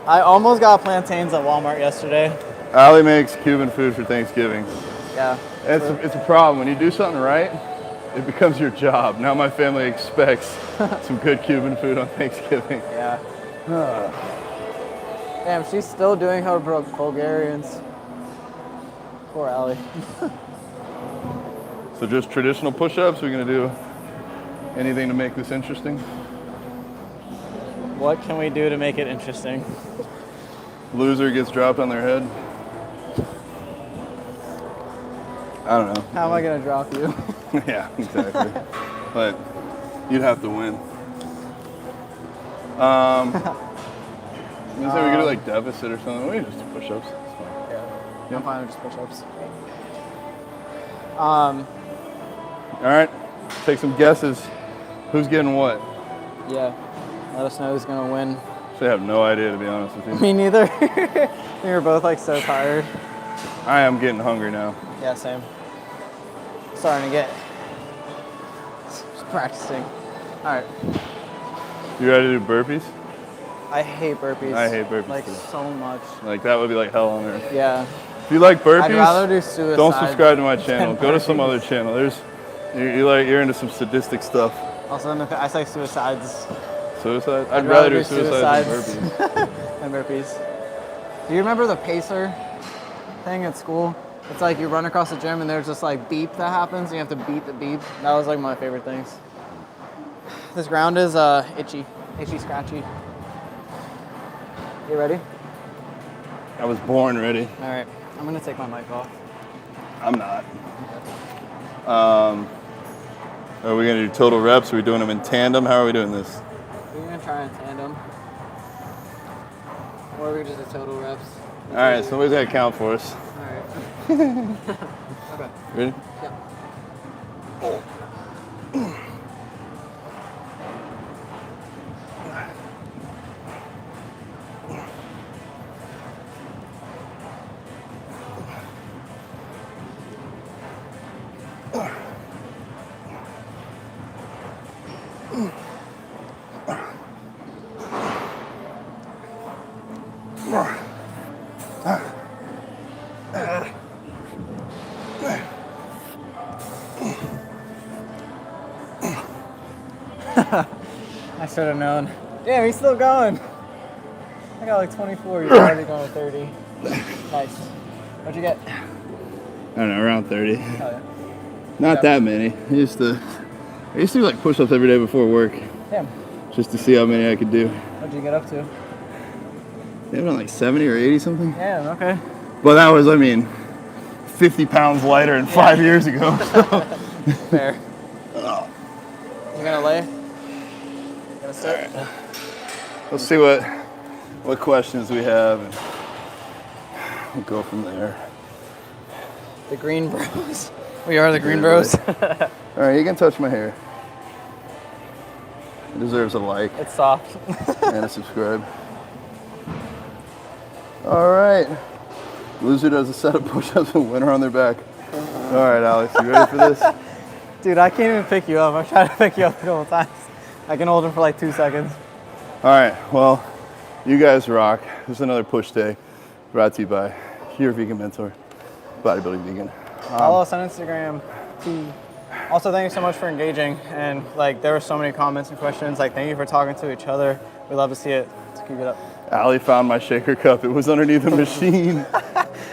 I almost got plantains at Walmart yesterday. Allie makes Cuban food for Thanksgiving. Yeah. It's a problem. When you do something right, it becomes your job. Now my family expects some good Cuban food on Thanksgiving. Yeah. Damn, she's still doing her Bulgarians. Poor Allie. So just traditional push-ups? We're gonna do anything to make this interesting? What can we do to make it interesting? Loser gets dropped on their head. I don't know. How am I gonna drop you? Yeah, exactly. But you'd have to win. I say we could do like deficit or something. We can just do push-ups. It's fine. Yeah. I'm fine with just push-ups. All right, take some guesses. Who's getting what? Yeah. Let us know who's gonna win. I have no idea, to be honest with you. Me neither. We were both like so tired. I am getting hungry now. Yeah, same. Starting to get. Just practicing. All right. You ready to do burpees? I hate burpees. I hate burpees like too. so much. Like that would be like hell on earth. Yeah. If you like burpees, I'd rather do suicide. don't subscribe to my channel. than Go to some burpees. other channel. You're into some sadistic stuff. Also, I say suicides. Suicide? I'd rather do suicides suicides. than burpees. And burpees. Do you remember the pacer thing at school? It's like you run across the gym and there's this like beep that happens and you have to beat the beep. That was like my favorite things. This ground is itchy, scratchy. You ready? I was born ready. All right, I'm gonna take my mic off. I'm not. Are we gonna do total reps? Are we doing them in tandem? How are we doing this? We're gonna try in tandem. Or we just do total reps. All right, somebody's gotta count for us. All right. Okay. Ready? Yeah. I should have known. Damn, he's still going. I got like 24. You're already going to 30. Nice. What'd you get? I don't know, around 30. Oh, yeah. Not that many. I used to do like push-ups every day before work, Damn. just to see how many I could do. What'd you get up to? They were like 70 or 80 something. Damn, okay. But that was, 50 pounds lighter than 5 years ago. So. Fair. You gonna lay? Gonna sit? Right. Let's see what questions we have, and we'll go from there. The Green Bros. We are the Green Bros. All right, you can touch my hair. It deserves a like It's soft. and a subscribe. All right. Loser does a set of push-ups and winner on their back. All right, Alex, you ready for this? Dude, I can't even pick you up. I've tried to pick you up a couple times. I can hold him for like 2 seconds. All right, well, you guys rock. This is another push day brought to you by your vegan mentor, Bodybuilding Vegan. Follow us on Instagram. Also, thank you so much for engaging. And like, there were so many comments and questions. Like, thank you for talking to each other. We love to see it. Let's keep it up. Allie found my shaker cup. It was underneath the machine.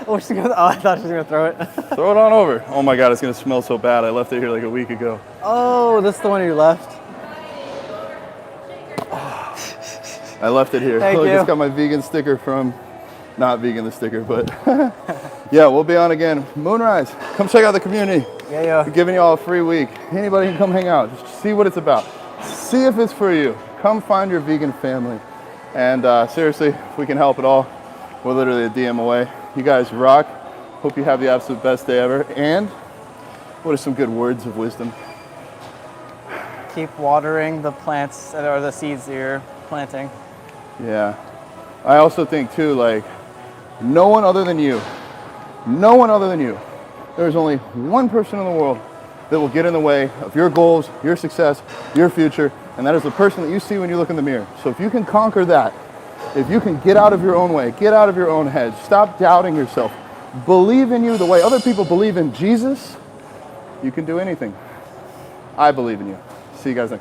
Oh, I thought she was gonna throw it. Throw it on over. Oh my God, it's gonna smell so bad. I left it here like a week ago. Oh, this is the one you left. I left it here. Thank Look, you. it's got my vegan sticker from, not vegan the sticker, but yeah, we'll be on again. Moonrise, come check out the community. Yeah. We're giving you all a free week. Anybody can come hang out. Just see what it's about. See if it's for you. Come find your vegan family. And seriously, if we can help at all, we're literally a DM away. You guys rock. Hope you have the absolute best day ever. And what are some good words of wisdom? Keep watering the plants or the seeds that you're planting. Yeah. I also think too, like, no one other than you, there's only one person in the world that will get in the way of your goals, your success, your future, and that is the person that you see when you look in the mirror. So if you can conquer that, if you can get out of your own way, get out of your own head, stop doubting yourself, believe in you the way other people believe in Jesus, you can do anything. I believe in you. See you guys next time.